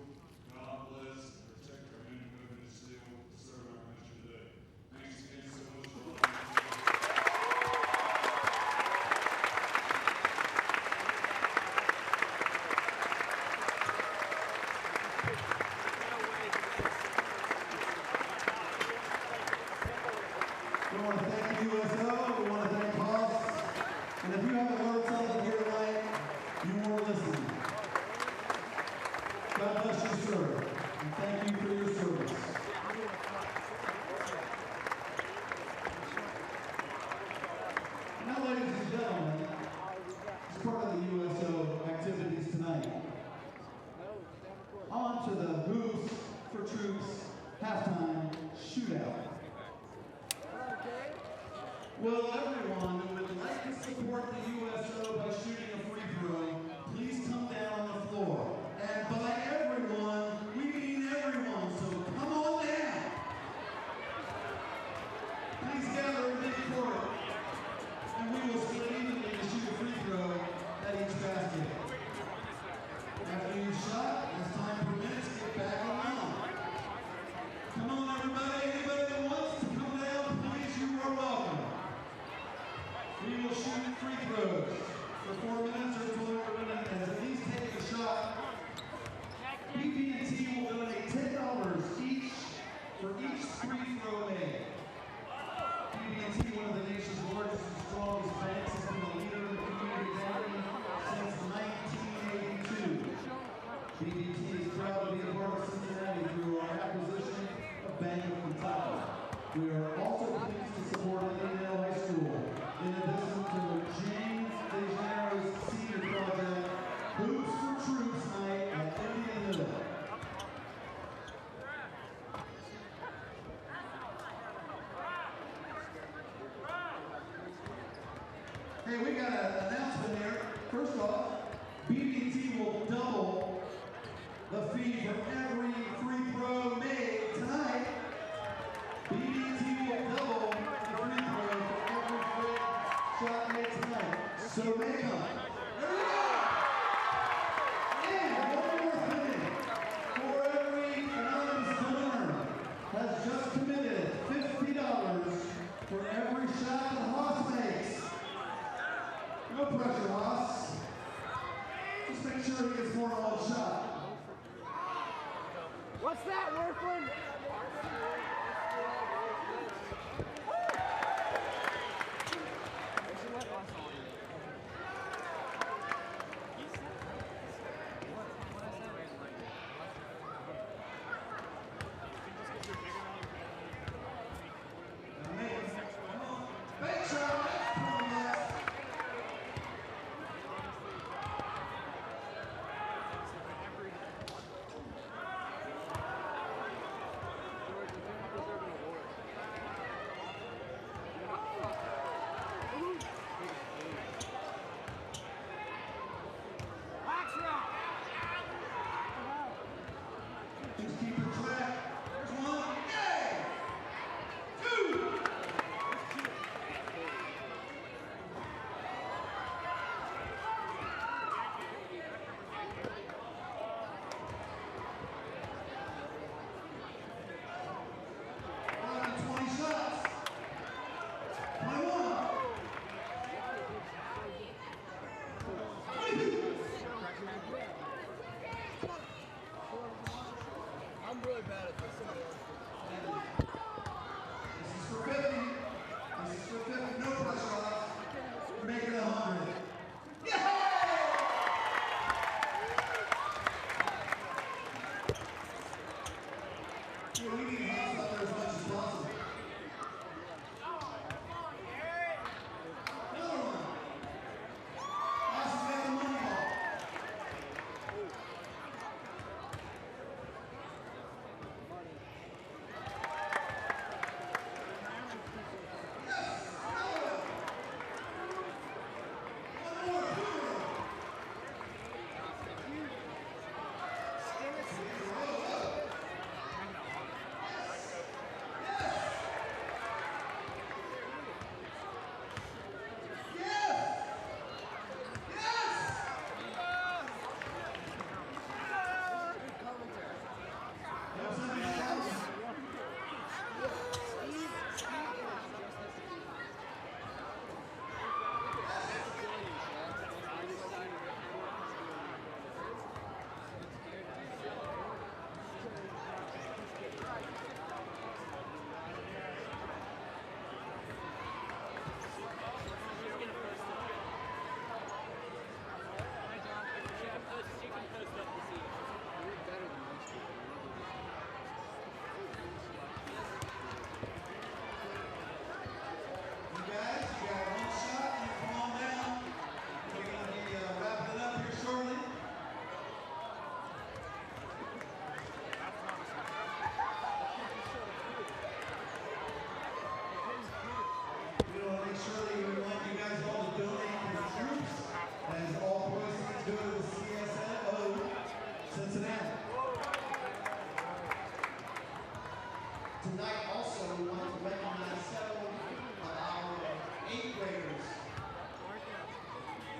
God bless and protect our men and women and still serve our country today. Thanks again so much for allowing me to We want to thank the USO, we want to thank Haas, and if you haven't learned something here tonight, you weren't listening. God bless you, sir, and thank you for your service. Now, ladies and gentlemen, as part of the USO activities tonight, on to the Hoops for Troops halftime shootout. Will everyone who would like to support the USO by shooting a free throw, please come down on the floor. And by everyone, we mean everyone, so come on down. Please gather in mid-court, and we will split evenly to shoot a free throw at each basket. After you shot, as time permits, get back on line. Come on, everybody. Anybody that wants to come down, please, you are welcome. We will shoot free throws for 4 minutes or until everyone has at least taken a shot. BB&T will donate $10 each for each free throw made. BB&T, one of the nation's largest and strongest banks, has been a leader in community banking since 1982. BB&T is proud to be a part of Cincinnati through our acquisition of Bank of Kentucky. We are also pleased to support Indian Hill High School, in addition to the James DeGeneres Senior Project, Hoops for Troops Night at Indian Hill. Hey, we got an announcement here. First off, BB&T will double the fee for every free throw made tonight. BB&T will double the free throw for every free shot made tonight. So make them. There we go! And one more thing. For every anonymous donor has just committed $50 for every shot that Haas makes. No pressure, Haas. Just make sure he gets more than one shot. What's that, Workman? Big shot.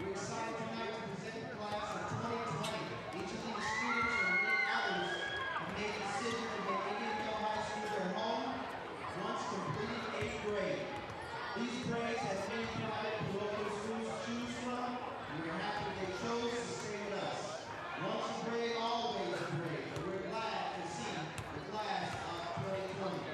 We're excited tonight to present the class of 2020. Each of these students and many others have made a decision to make Indian Hill High School their home once completing 8th grade. These Braves have many private and local schools to choose from, and we're happy they chose to stay with us. Once a Brave, always a Brave. And we're glad to see the class of 2020.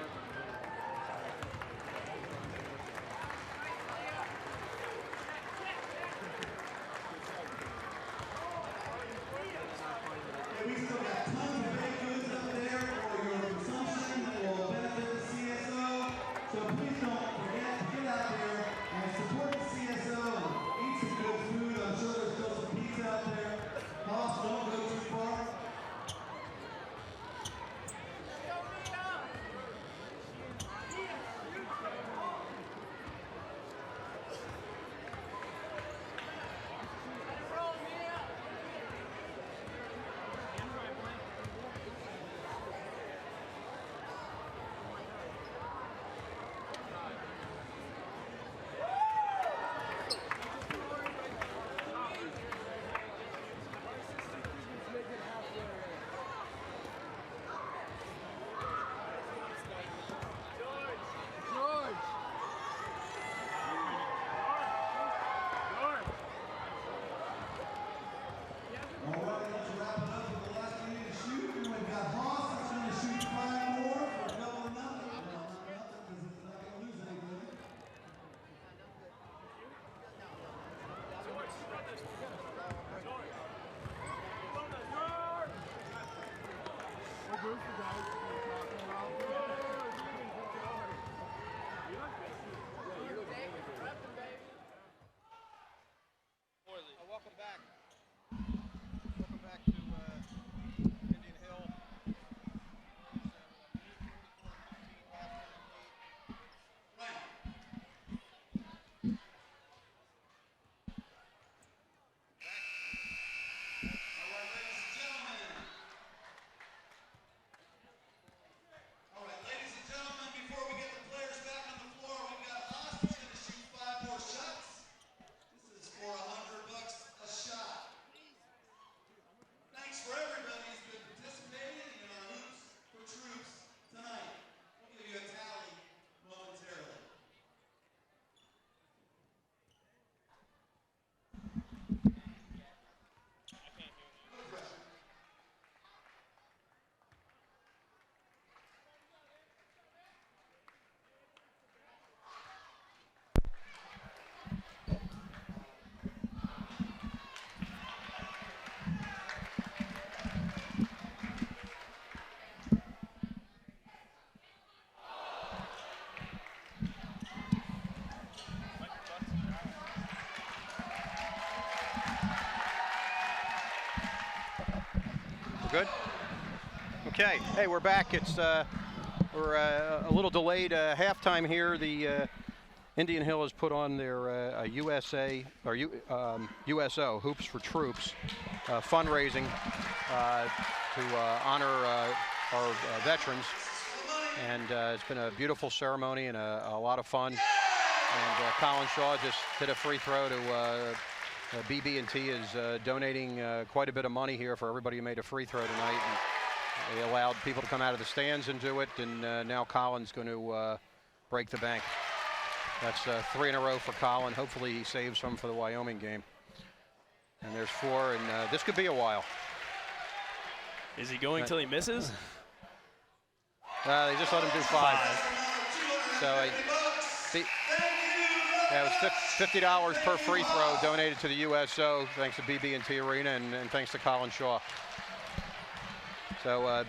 We still got tons of baked goods up there for your consumption that will benefit the CSO. So please don't forget to get out there and support the CSO and eat some good food. I'm sure there's still some pizza out there. Costs don't go too far. Welcome back. Welcome back to Indian Hill. All right, ladies and gentlemen, before we get the players back on the floor, we've got Haas that's going to shoot 5 more shots. This is for $100 a shot. Thanks for everybody who's been participating in our Hoops for Troops tonight. We'll give you a tally momentarily. No pressure. We're good? Okay. Hey, we're back. It's we're a little delayed halftime here. The Indian Hill has put on their USA or USO Hoops for Troops fundraising to honor our veterans, and it's been a beautiful ceremony and a lot of fun. And Colin Shaw just hit a free throw to BB&T is donating quite a bit of money here for everybody who made a free throw tonight. And they allowed people to come out of the stands and do it, and now Colin's going to break the bank. That's 3 in a row for Colin. Hopefully he saves some for the Wyoming game. And there's 4, and this could be a while. Is he going till he misses? They just let him do 5. So yeah, it was $50 per free throw donated to the USO, thanks to BB&T Arena and thanks to Colin Shaw. So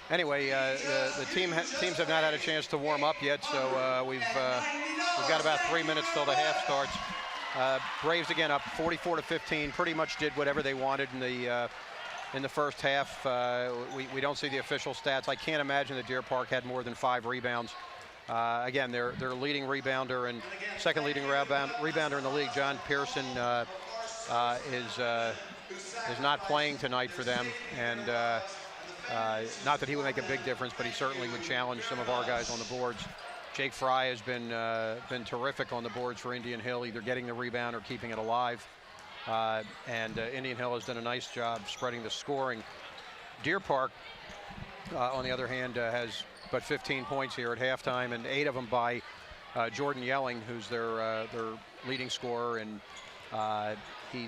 anyway, the teams have not had a chance to warm up yet, so we've got about 3 minutes till the half starts. Braves again up 44-15, pretty much did whatever they wanted in the first half. We don't see the official stats. I can't imagine that Deer Park had more than 5 rebounds. Again, their leading rebounder and second leading rebounder in the league, John Pearson, is not playing tonight for them, and not that he would make a big difference, but he certainly would challenge some of our guys on the boards. Jake Fry has been terrific on the boards for Indian Hill, either getting the rebound or keeping it alive. And Indian Hill has done a nice job spreading the scoring. Deer Park, on the other hand, has but 15 points here at halftime, and 8 of them by Jordan Yelling, who's their leading scorer. And he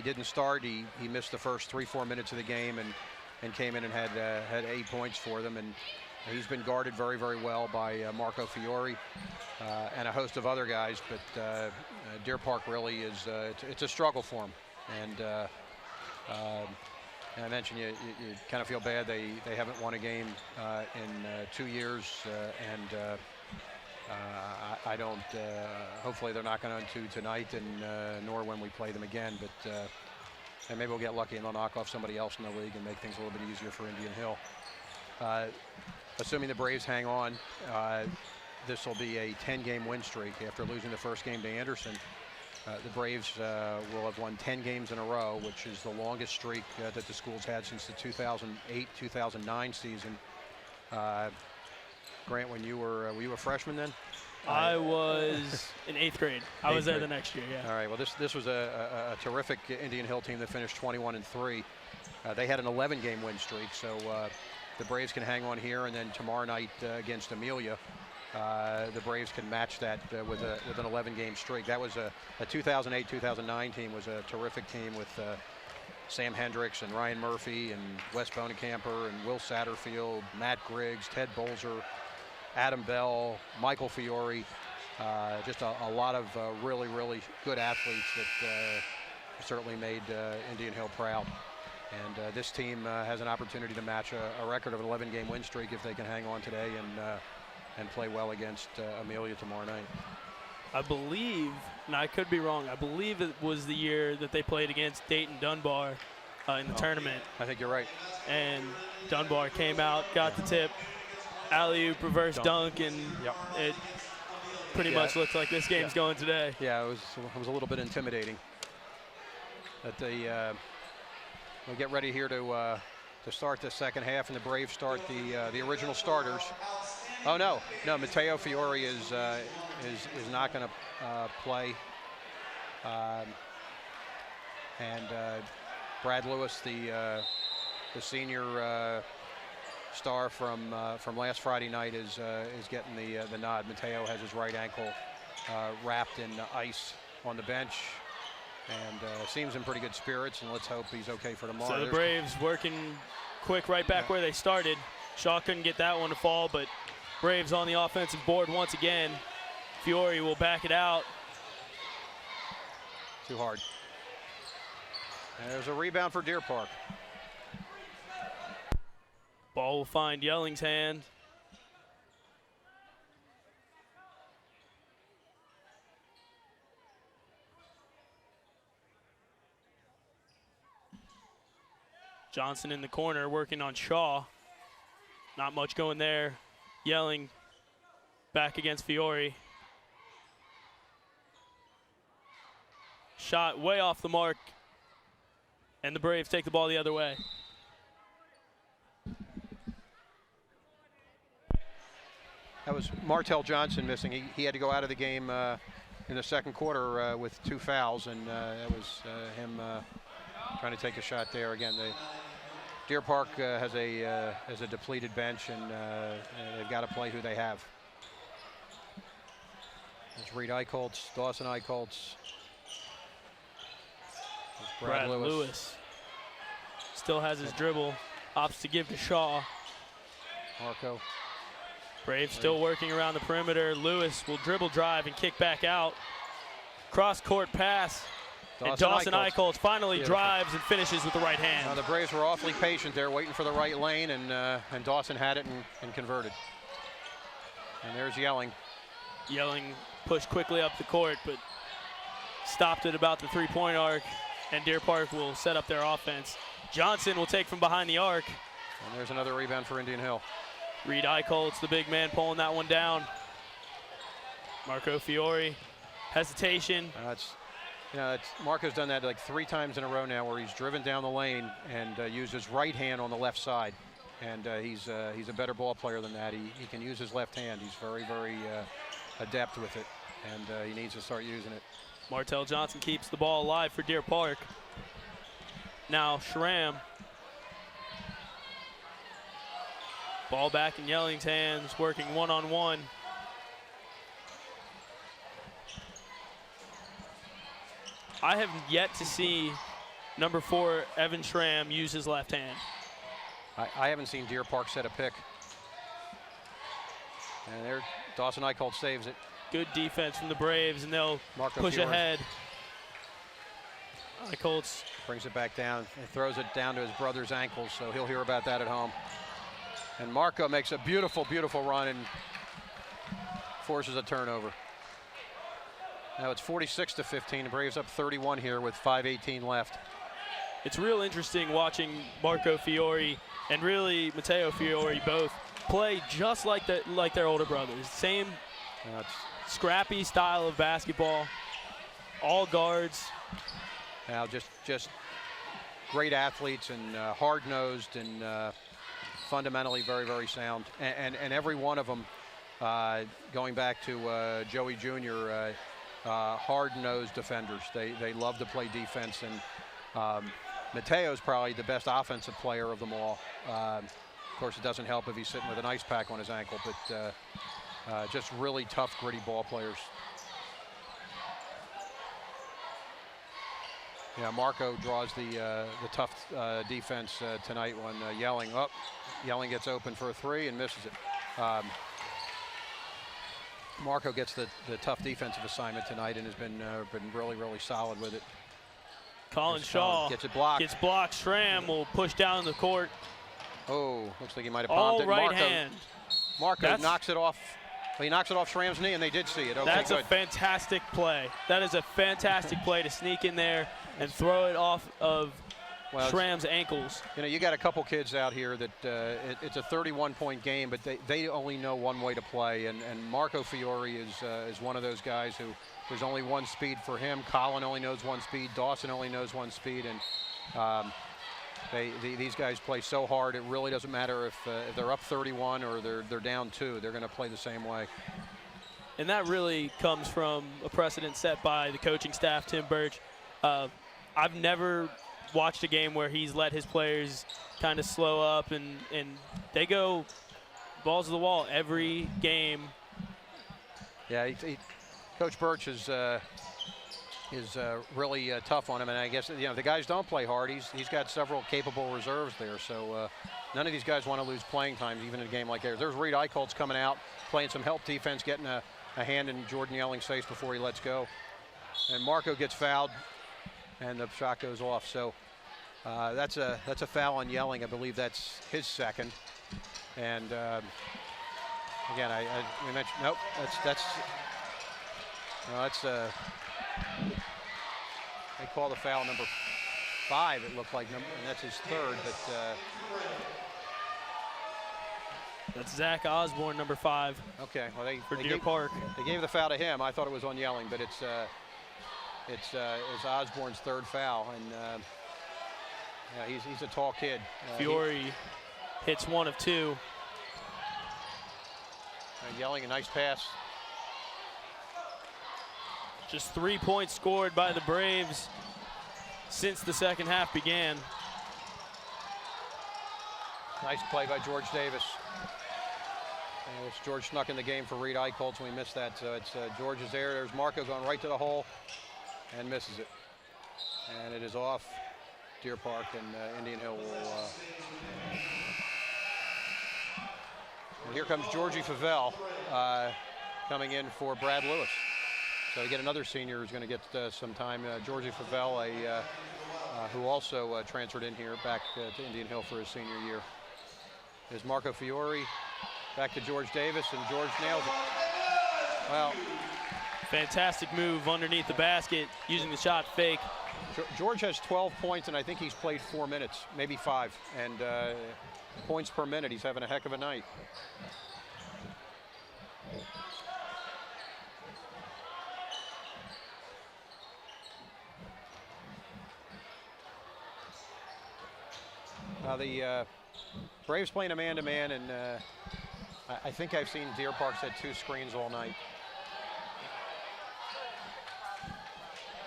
didn't start. He missed the first 3-4 minutes of the game and came in and had 8 points for them. And he's been guarded very, very well by Marco Fiore and a host of other guys. But Deer Park really is it's a struggle for him. And I mentioned you kind of feel bad they haven't won a game in 2 years, and I don't. Hopefully they're not going to tonight, and nor when we play them again. But and maybe we'll get lucky and they'll knock off somebody else in the league and make things a little bit easier for Indian Hill. Assuming the Braves hang on, this will be a 10-game win streak after losing the first game to Anderson. The Braves will have won 10 games in a row, which is the longest streak that the school's had since the 2008-2009 season. Grant, were you a freshman then? I was in 8th grade. I was there the next year, yeah. All right, well, this was a terrific Indian Hill team that finished 21-3. They had an 11-game win streak, so the Braves can hang on here, and then tomorrow night against Amelia, the Braves can match that with an 11-game streak. That was a 2008-2009 team was a terrific team with Sam Hendricks and Ryan Murphy and Wes Bonekamper and Will Satterfield, Matt Griggs, Ted Bolzer, Adam Bell, Michael Fiore, just a lot of really, really good athletes that certainly made Indian Hill proud. And this team has an opportunity to match a record of an 11-game win streak if they can hang on today and play well against Amelia tomorrow night. I believe, and I could be wrong, I believe it was the year that they played against Dayton Dunbar in the tournament. I think you're right. And Dunbar came out, got the tip, alley-oop, reverse dunk, and it pretty much looks like this game's going today. Yeah, it was a little bit intimidating. But we'll get ready here to start the second half, and the Braves start the original starters. Oh no, Matteo Fiore is not going to play, and Brad Lewis, the senior star from last Friday night, is getting the nod. Matteo has his right ankle wrapped in ice on the bench, and seems in pretty good spirits, and let's hope he's okay for tomorrow. So the Braves working quick right back where they started. Shaw couldn't get that one to fall, but Braves on the offensive board once again. Fiore will back it out. Too hard. And there's a rebound for Deer Park. Ball will find Yelling's hand. Johnson in the corner working on Shaw. Not much going there. Yelling back against Fiore. Shot way off the mark, and the Braves take the ball the other way. That was Martell Johnson missing. He had to go out of the game in the second quarter with 2 fouls, and that was him trying to take a shot there. Again, Deer Park has a depleted bench, and they've got to play who they have. There's Reed Eichholtz, Dawson Eichholtz. Brad Lewis still has his dribble, opts to give to Shaw. Marco. Braves still working around the perimeter. Lewis will dribble drive and kick back out. Cross-court pass. And Dawson Eichholtz finally drives and finishes with the right hand. The Braves were awfully patient there, waiting for the right lane, and Dawson had it and converted. And there's Yelling. Yelling pushed quickly up the court, but stopped at about the three-point arc, and Deer Park will set up their offense. Johnson will take from behind the arc. And there's another rebound for Indian Hill. Reed Eichholtz, the big man, pulling that one down. Marco Fiore, hesitation. Marco's done that like 3 times in a row now, where he's driven down the lane and used his right hand on the left side. And he's a better ball player than that. He can use his left hand. He's very, very adept with it, and he needs to start using it. Martell Johnson keeps the ball alive for Deer Park. Now Schramm. Ball back in Yelling's hands, working one-on-one. I have yet to see number 4, Evan Schramm, use his left hand. I haven't seen Deer Park set a pick. And there, Dawson Eichholz saves it. Good defense from the Braves, and they'll Marco push Fiore ahead. Eichholz brings it back down and throws it down to his brother's ankles, so he'll hear about that at home. And Marco makes a beautiful, beautiful run and forces a turnover. Now it's 46-15. The Braves up 31 here with 5:18 left. It's real interesting watching Marco Fiore and really Matteo Fiore both play just like their older brothers. Same scrappy style of basketball, all guards. Now just great athletes and hard-nosed and fundamentally very, very sound. And every one of them, going back to Joey Jr., hard-nosed defenders. They love to play defense, and Matteo's probably the best offensive player of them all. Of course, it doesn't help if he's sitting with an ice pack on his ankle, but just really tough, gritty ball players. Yeah, Marco draws the tough defense tonight when Yelling up. Yelling gets open for a 3 and misses it. Marco gets the tough defensive assignment tonight and has been really, really solid with it. Colin Shaw gets it blocked. Gets blocked. Schramm will push down the court. Oh, looks like he might have All palmed it. right hand. Marco knocks it off. Well, he knocks it off Schramm's knee, and they did see it. Okay, that's good. A fantastic play. That is a fantastic play to sneak in there and throw it off of Schramm's ankles. You know, you got a couple kids out here that it's a 31-point game, but they only know one way to play, and Marco Fiore is one of those guys who there's only one speed for him. Colin only knows one speed. Dawson only knows one speed, and these guys play so hard. It really doesn't matter if they're up 31 or they're down 2. They're going to play the same way. And that really comes from a precedent set by the coaching staff, Tim Birch. I've never watched a game where he's let his players kind of slow up and they go balls to the wall every game. Yeah, Coach Birch is really tough on him, and I guess the guys don't play hard. He's got several capable reserves there, so none of these guys want to lose playing time, even in a game like theirs. There's Reed Eichholz coming out, playing some help defense, getting a hand in Jordan Yelling's face before he lets go, and Marco gets fouled, and the shot goes off. So that's a foul on Yelling. I believe that's his second, and again, we mentioned nope. That's they call the foul number 5. It looked like and that's his third, but that's Zach Osborne, number 5. Okay, well they Deer Park. They gave the foul to him. I thought it was on Yelling, but it's Osborne's third foul, and yeah, he's a tall kid. Fiore hits 1 of 2. Yelling, a nice pass. Just 3 points scored by the Braves since the second half began. Nice play by George Davis. And it's George snuck in the game for Reed Eichholz, and we missed that. So it's George is there. There's Marco going right to the hole and misses it. And it is off Deer Park, and Indian Hill will. And here comes Georgie Favell coming in for Brad Lewis. So we get another senior who's going to get some time. Georgie Favell, who also transferred in here back to Indian Hill for his senior year. There's Marco Fiore, back to George Davis, and George nails it. Well, fantastic move underneath the basket, using the shot fake. George has 12 points, and I think he's played 4 minutes, maybe 5. And points per minute, he's having a heck of a night. Braves playing a man-to-man, and I think I've seen Deer Park set 2 screens all night.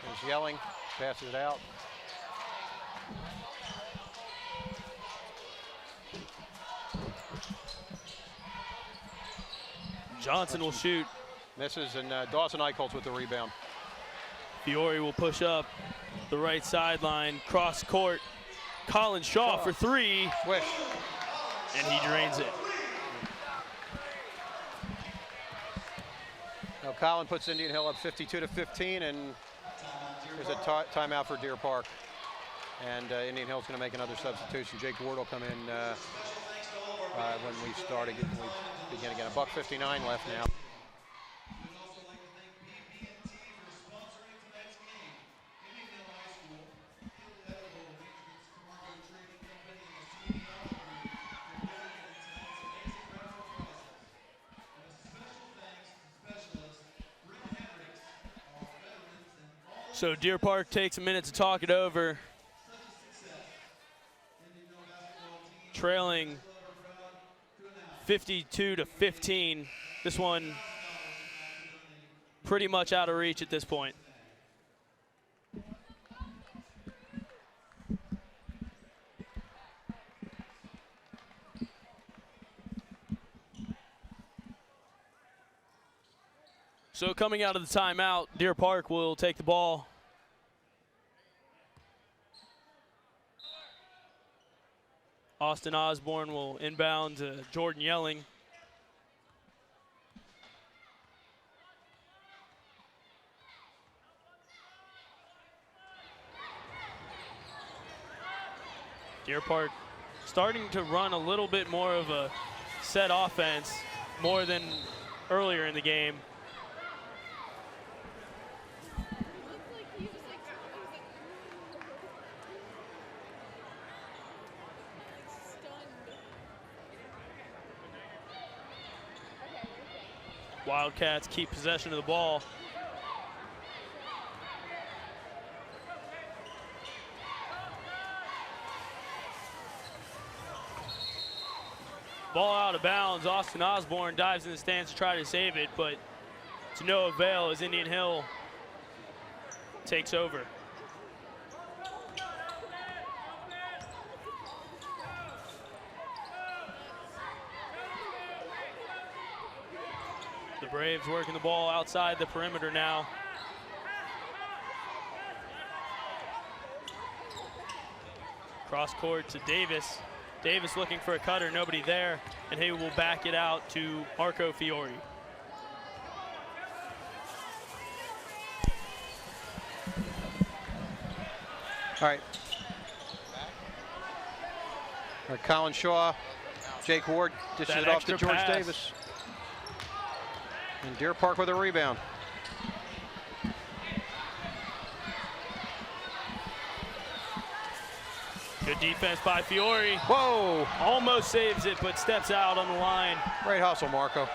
There's Yelling, passes it out. Johnson will shoot. Misses, and Dawson Eichholz with the rebound. Fiore will push up the right sideline, cross court. Colin Shaw for 3. Swish. And he drains it. Now Colin puts Indian Hill up 52-15, and there's a timeout for Deer Park. And Indian Hill's going to make another substitution. Jake Ward will come in when we start again. We begin again. $1:59 left now. We'd also like to thank BB&T for sponsoring tonight's game. Indian Hill High School, Field Edible Maintenance Commercial Trading Company, and the CDL Group for donating tonight's amazing raffle prizes. And a special thanks to specialist Rick Hendricks, our veterans, and all So Deer Park takes a minute to talk it over. such a success. Indian Hill basketball team Trailing 52-15. This one pretty much out of reach at this point. So coming out of the timeout, Deer Park will take the ball. Austin Osborne will inbound to Jordan Yelling. Deer Park starting to run a little bit more of a set offense, more than earlier in the game. Wildcats keep possession of the ball. Ball out of bounds. Austin Osborne dives in the stands to try to save it, but to no avail as Indian Hill takes over. The Braves working the ball outside the perimeter now. Cross court to Davis. Davis looking for a cutter, nobody there, and he will back it out to Marco Fiore. All right. Colin Shaw, Jake Ward dishes That it off to extra George pass. Davis. And Deer Park with a rebound. Good defense by Fiore. Whoa! Almost saves it, but steps out on the line. Great hustle, Marco.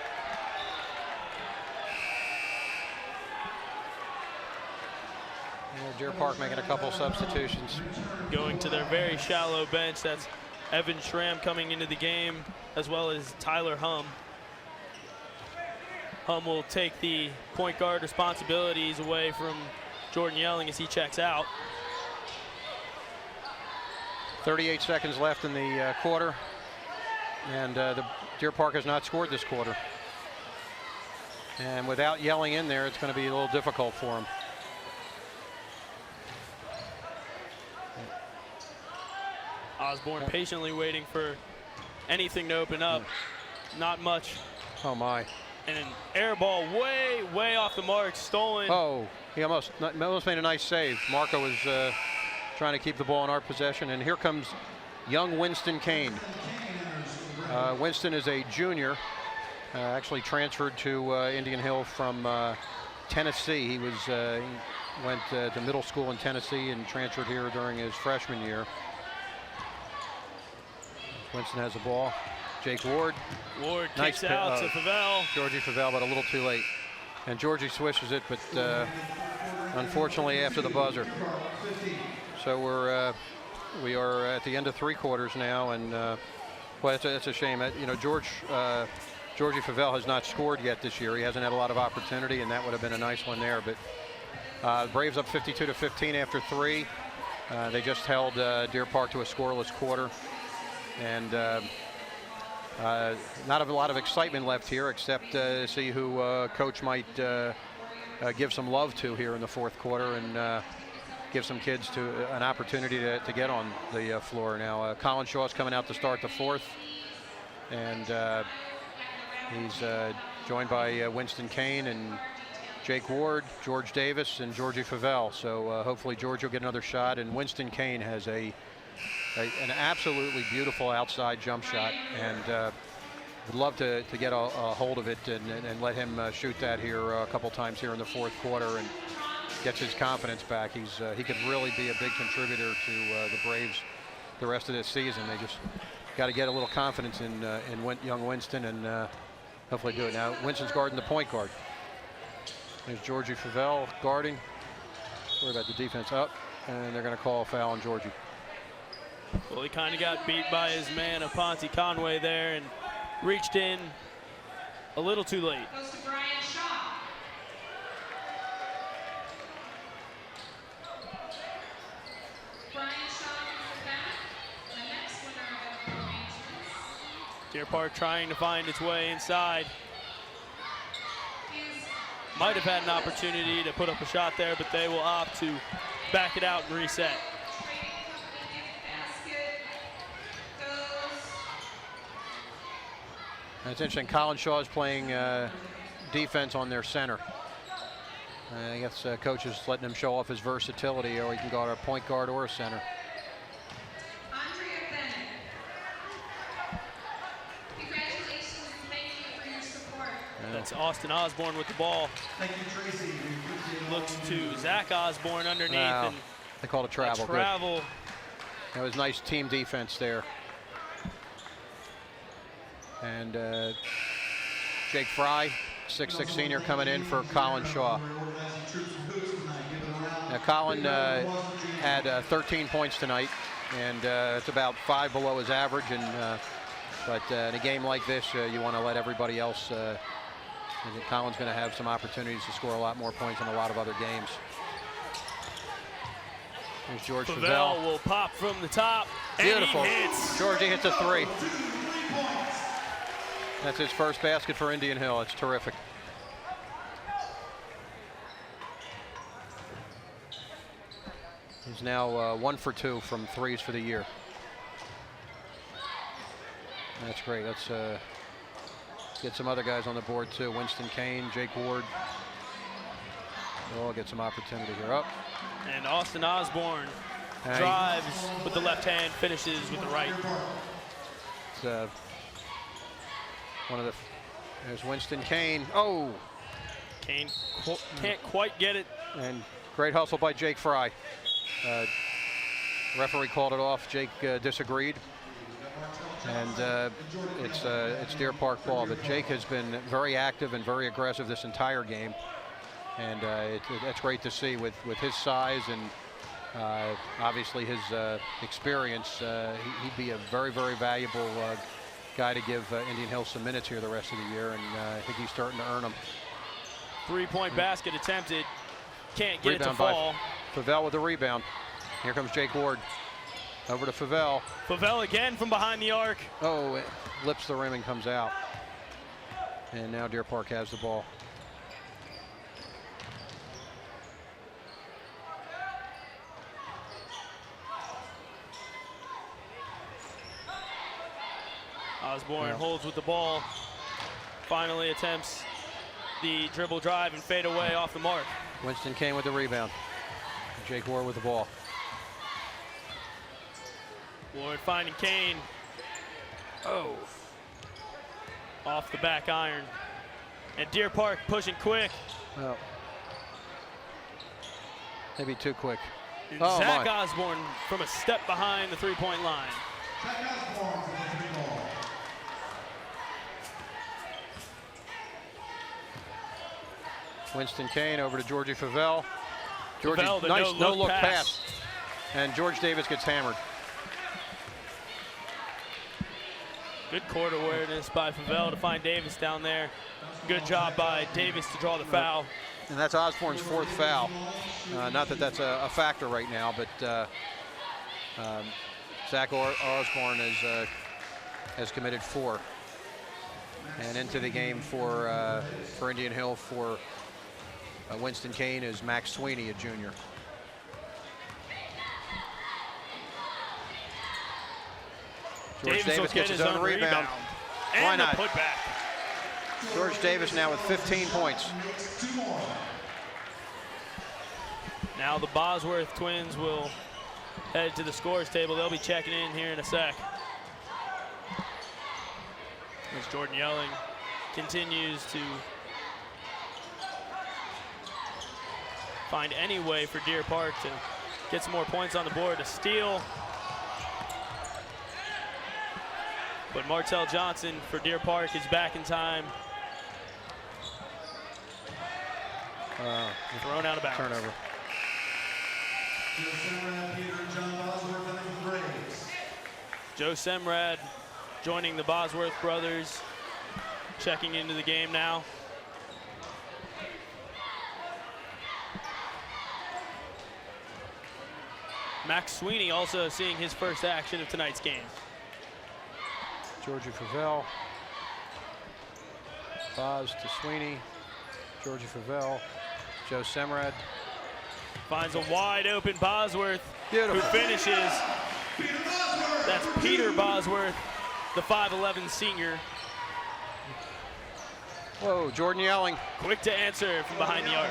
Deer Park making a couple substitutions. Going to their very shallow bench. That's Evan Schramm coming into the game, as well as Tyler Hum. Hum will take the point guard responsibilities away from Jordan Yelling as he checks out. 38 seconds left in the quarter, and the Deer Park has not scored this quarter. And without Yelling in there, it's going to be a little difficult for him. Osborne patiently waiting for anything to open up. Not much. Oh my. And an air ball way off the mark, stolen. Oh, he almost made a nice save. Marco was trying to keep the ball in our possession, and here comes young Winston Kane. Winston is a junior, actually transferred to Indian Hill from Tennessee. He went to middle school in Tennessee and transferred here during his freshman year. Winston has the ball. Jake Ward. Ward Nice kicks out to Favell. Georgie Favell, but a little too late. And Georgie swishes it, but unfortunately after the buzzer. So we are at the end of 3 quarters now, and Well, that's a shame. You know, Georgie Favell has not scored yet this year. He hasn't had a lot of opportunity, and that would have been a nice one there. But Braves up 52-15 after 3. They just held Deer Park to a scoreless quarter, and not a lot of excitement left here, except to see who coach might give some love to here in the fourth quarter, and give some kids an opportunity to get on the floor. Now Colin Shaw's coming out to start the fourth, and he's joined by Winston Kane and Jake Ward, George Davis, and Georgie Favell. So hopefully George will get another shot, and Winston Kane has an absolutely beautiful outside jump shot, and would love to get a hold of it and let him shoot that here a couple times here in the fourth quarter, and gets his confidence back. He could really be a big contributor to the Braves the rest of this season. They just got to get a little confidence in young Winston, and hopefully do it. Now Winston's guarding the point guard. There's Georgie Favell guarding. Worry about the defense up, and they're going to call a foul on Georgie. Well, he kind of got beat by his man, Aponte Conway, there, and reached in a little too late. Goes to Brian Shaw. Brian Shaw is back. The next winner of the arrangements. Deer Park trying to find its way inside. Might have had an opportunity to put up a shot there, but they will opt to back it out and reset. It's interesting. Colin Shaw is playing defense on their center. I guess coach is letting him show off his versatility, or he can guard a point guard or a center. That's Austin Osborne with the ball. Thank you, Tracy. Looks to Zach Osborne underneath. And they called a travel. Travel. Good. That was nice team defense there. And Jake Fry, 6'6" senior, coming in for Colin Shaw. Now Colin had 13 points tonight, and it's about 5 below his average. And but in a game like this, you want to let everybody else. Colin's going to have some opportunities to score a lot more points in a lot of other games. There's George Favell. Will pop from the top. Beautiful. And he hits. Georgie hits a 3. That's his first basket for Indian Hill. It's terrific. He's now 1 for 2 from threes for the year. That's great. Let's get some other guys on the board too. Winston Kane, Jake Ward. They'll all get some opportunity here. Up. And Austin Osborne drives with the left hand, finishes with the right. It's one of the. There's Winston Kane. Oh. Kane can't quite get it. And great hustle by Jake Fry. Referee called it off. Jake disagreed. And it's Deer Park ball. But Jake has been very active and very aggressive this entire game. And that's great to see with his size and obviously his experience. He'd be a very, very valuable guy to give Indian Hill some minutes here the rest of the year. And I think he's starting to earn them. 3-point basket attempted. Can't get Rebound it to fall. Favell with the rebound. Here comes Jake Ward. Over to Favell. Favell again from behind the arc. Oh, it lips the rim and comes out. And now Deer Park has the ball. Osborne holds with the ball. Finally attempts the dribble drive and fade away off the mark. Winston Kane with the rebound. Jake Ward with the ball. Ward finding Kane. Oh. Off the back iron. And Deer Park pushing quick. Well, maybe too quick. And Oh, Zach my. Osborne from a step behind the three-point line. Winston Kane over to Georgie Favell. Georgie, Favell, the nice no-look pass. And George Davis gets hammered. Good court awareness by Favell to find Davis down there. Good job by Davis to draw the foul. And that's Osborne's 4th foul. Not that that's a factor right now, but Zach Osborne has committed 4. And into the game for Indian Hill for Winston Kane is Max Sweeney, a junior. George Davis gets his own rebound. And Why not? Put back. George Davis now with 15 points. Now the Bosworth twins will head to the scores table. They'll be checking in here in a sec. As Jordan Yelling continues to find any way for Deer Park to get some more points on the board, to steal. But Martell Johnson for Deer Park is back in time. Thrown out of bounds. Turnover. Joe Semrad joining the Bosworth brothers, checking into the game now. Max Sweeney also seeing his first action of tonight's game. Georgie Favell. Boz to Sweeney. Georgie Favell. Joe Semrad. Finds a wide open Bosworth, Beautiful. who finishes. That's Peter Bosworth, the 5'11 senior. Whoa, Jordan Yelling. Quick to answer from behind the arc.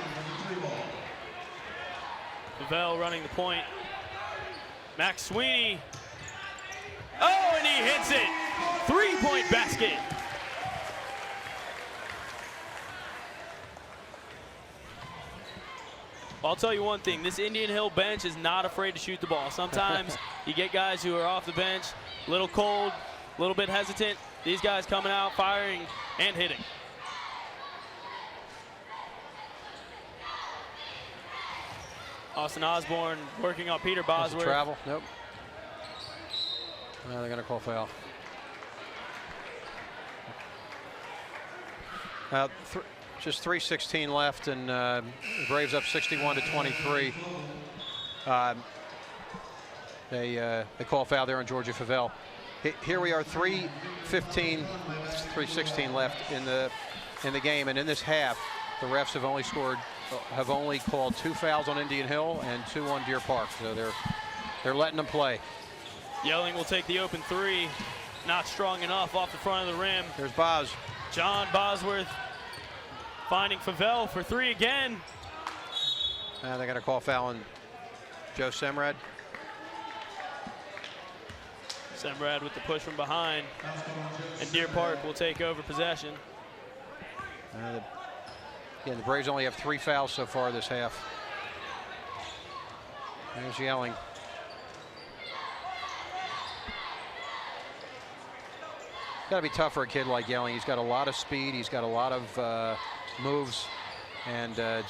Favell running the point. Max Sweeney. Oh, and he hits it. 3-point basket. I'll tell you one thing, this Indian Hill bench is not afraid to shoot the ball. Sometimes you get guys who are off the bench, a little cold, a little bit hesitant. These guys coming out, firing, and hitting. Austin Osborne working on Peter Bosworth. Travel, nope. No, they're gonna call foul. Just 3:16 left, and the Braves up 61-23. They call foul there on Georgia Favell. Here we are, 3:16 left in the game, and in this half, the refs have only called 2 fouls on Indian Hill and 2 on Deer Park. So they're letting them play. Yelling will take the open 3, not strong enough off the front of the rim. There's Boz. John Bosworth finding Favell for 3 again. They're going to call foul on Joe Semrad. Semrad with the push from behind, and Deer Park will take over possession. Again, the Braves only have 3 fouls so far this half. There's Yelling. Got to be tough for a kid like Yelling. He's got a lot of speed. He's got a lot of moves, and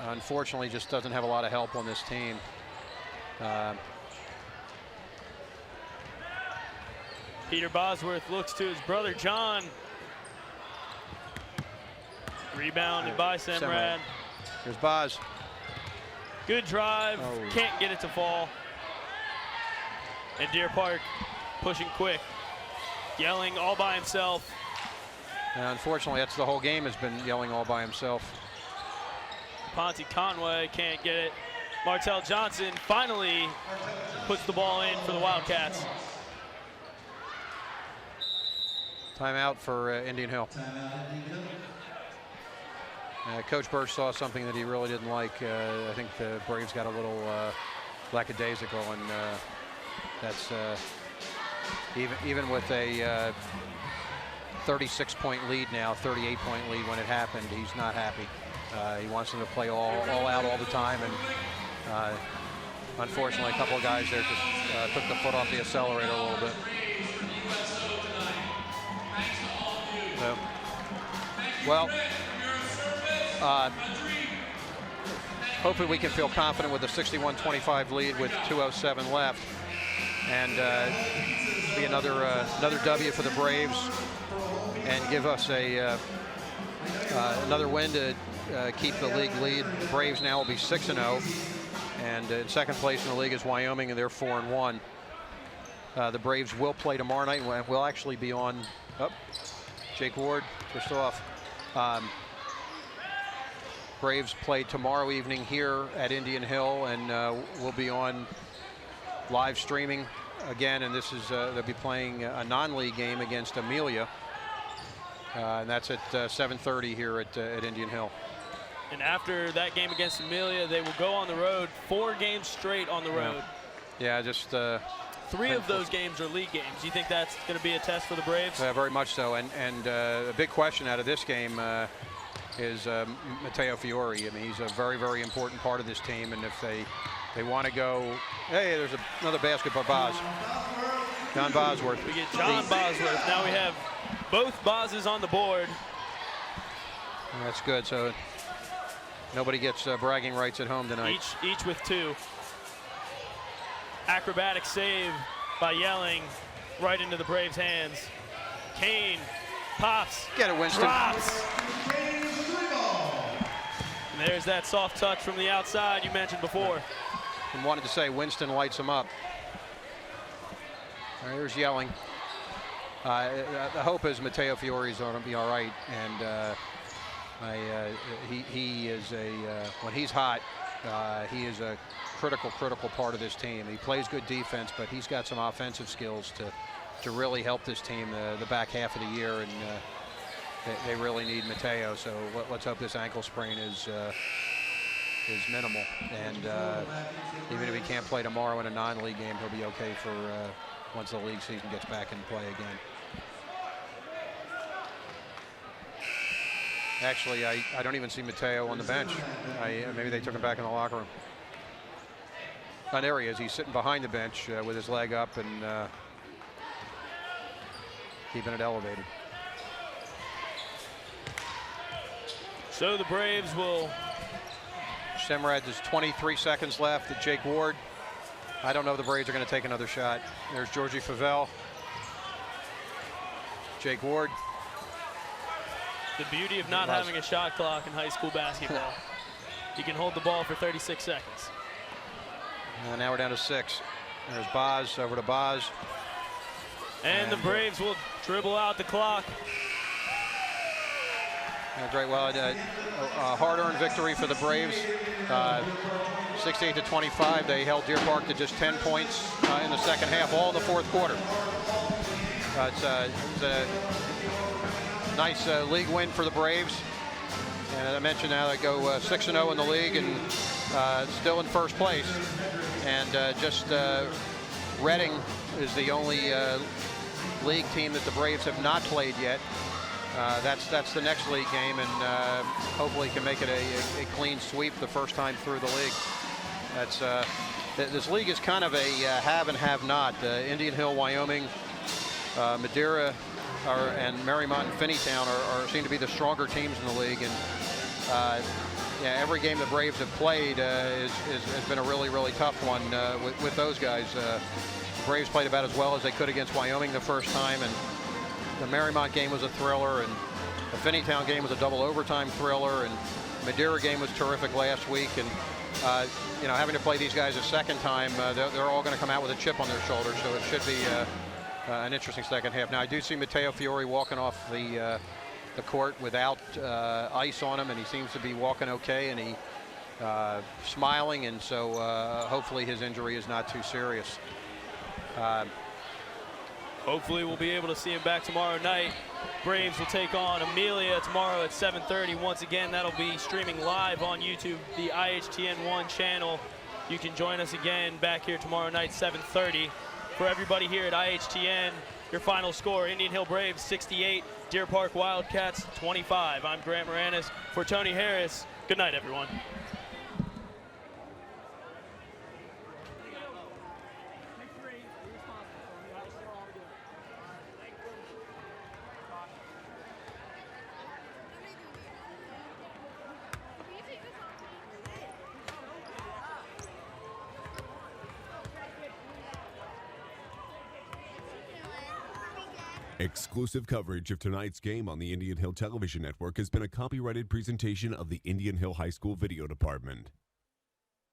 unfortunately just doesn't have a lot of help on this team. Peter Bosworth looks to his brother John. Rebounded by Semrad. Here's Boz. Good drive, can't get it to fall. And Deer Park pushing quick. Yelling all by himself. Unfortunately, that's the whole game has been Yelling all by himself. Ponte Conway can't get it. Martell Johnson finally puts the ball in for the Wildcats. Timeout for Indian Hill. Coach Birch saw something that he really didn't like. I think the Braves got a little lackadaisical, and that's even with a 36-point lead now, 38-point lead when it happened, he's not happy. He wants them to play all out all the time, and unfortunately, a couple of guys there just took the foot off the accelerator a little bit. So, well, hopefully we can feel confident with a 61-25 lead with 2:07 left, and be another W for the Braves and give us another win to keep the league lead. The Braves now will be 6-0, and in second place in the league is Wyoming, and they're 4-1. The Braves will play tomorrow night, and we'll actually be on. Jake Ward just off. Braves play tomorrow evening here at Indian Hill, and we'll be on live streaming again. And this is they'll be playing a non-league game against Amelia, and that's at 7:30 here at Indian Hill. And after that game against Amelia, they will go on the road, 4 games straight on the road. Yeah, just 3 of those games are league games. Do you think that's going to be a test for the Braves? Very much so. And a big question out of this game is Matteo Fiore. I mean, he's a very, very important part of this team. And if they want to go, hey, there's another basket by Boz. John Bosworth. We get John Bosworth. Now we have both Bozes on the board. That's good. So nobody gets bragging rights at home tonight. Each with 2. Acrobatic save by Yelling right into the Braves' hands. Kane pops. Get it, Winston. Drops. And there's that soft touch from the outside you mentioned before. And wanted to say Winston lights him up. There's Yelling. The hope is Matteo Fiore's going to be all right, and he is when he's hot, he is a critical part of this team. He plays good defense, but he's got some offensive skills to really help this team the back half of the year, and they really need Matteo. So let's hope this ankle sprain is minimal, and even if he can't play tomorrow in a non-league game, he'll be okay for once the league season gets back in play again. Actually, I don't even see Matteo on the bench. Maybe they took him back in the locker room. Oh, there he is. He's sitting behind the bench with his leg up and keeping it elevated. So the Braves will. Semrad, there's 23 seconds left to Jake Ward. I don't know if the Braves are going to take another shot. There's Georgie Favell. Jake Ward. The beauty of not having a shot clock in high school basketball. You can hold the ball for 36 seconds. Now we're down to 6. There's Boz, over to Boz. And the Braves will dribble out the clock. Great. Well, a hard-earned victory for the Braves. 68-25. They held Deer Park to just 10 points in the second half, all in the fourth quarter. It's a nice league win for the Braves. And as I mentioned, now they go 6-0 in the league and still in first place. And Reading is the only league team that the Braves have not played yet. That's the next league game, and hopefully can make it a clean sweep the first time through the league. This league is kind of a have and have not. Indian Hill, Wyoming, Madeira, and Marymount and Finneytown seem to be the stronger teams in the league, and every game the Braves have played has been a really, really tough one with those guys. The Braves played about as well as they could against Wyoming the first time, and the Marymount game was a thriller, and the Finneytown game was a double overtime thriller, and Madeira game was terrific last week. And having to play these guys a second time, they're all going to come out with a chip on their shoulders, so it should be an interesting second half. Now I do see Matteo Fiore walking off the court without ice on him, and he seems to be walking okay, and he smiling, and so hopefully his injury is not too serious. Hopefully we'll be able to see him back tomorrow night. Braves will take on Amelia tomorrow at 7:30. Once again, that'll be streaming live on YouTube, the IHTN1 channel. You can join us again back here tomorrow night, 7:30. For everybody here at IHTN, your final score, Indian Hill Braves 68, Deer Park Wildcats 25. I'm Grant Moranis for Tony Harris. Good night, everyone. Exclusive coverage of tonight's game on the Indian Hill Television Network has been a copyrighted presentation of the Indian Hill High School Video Department.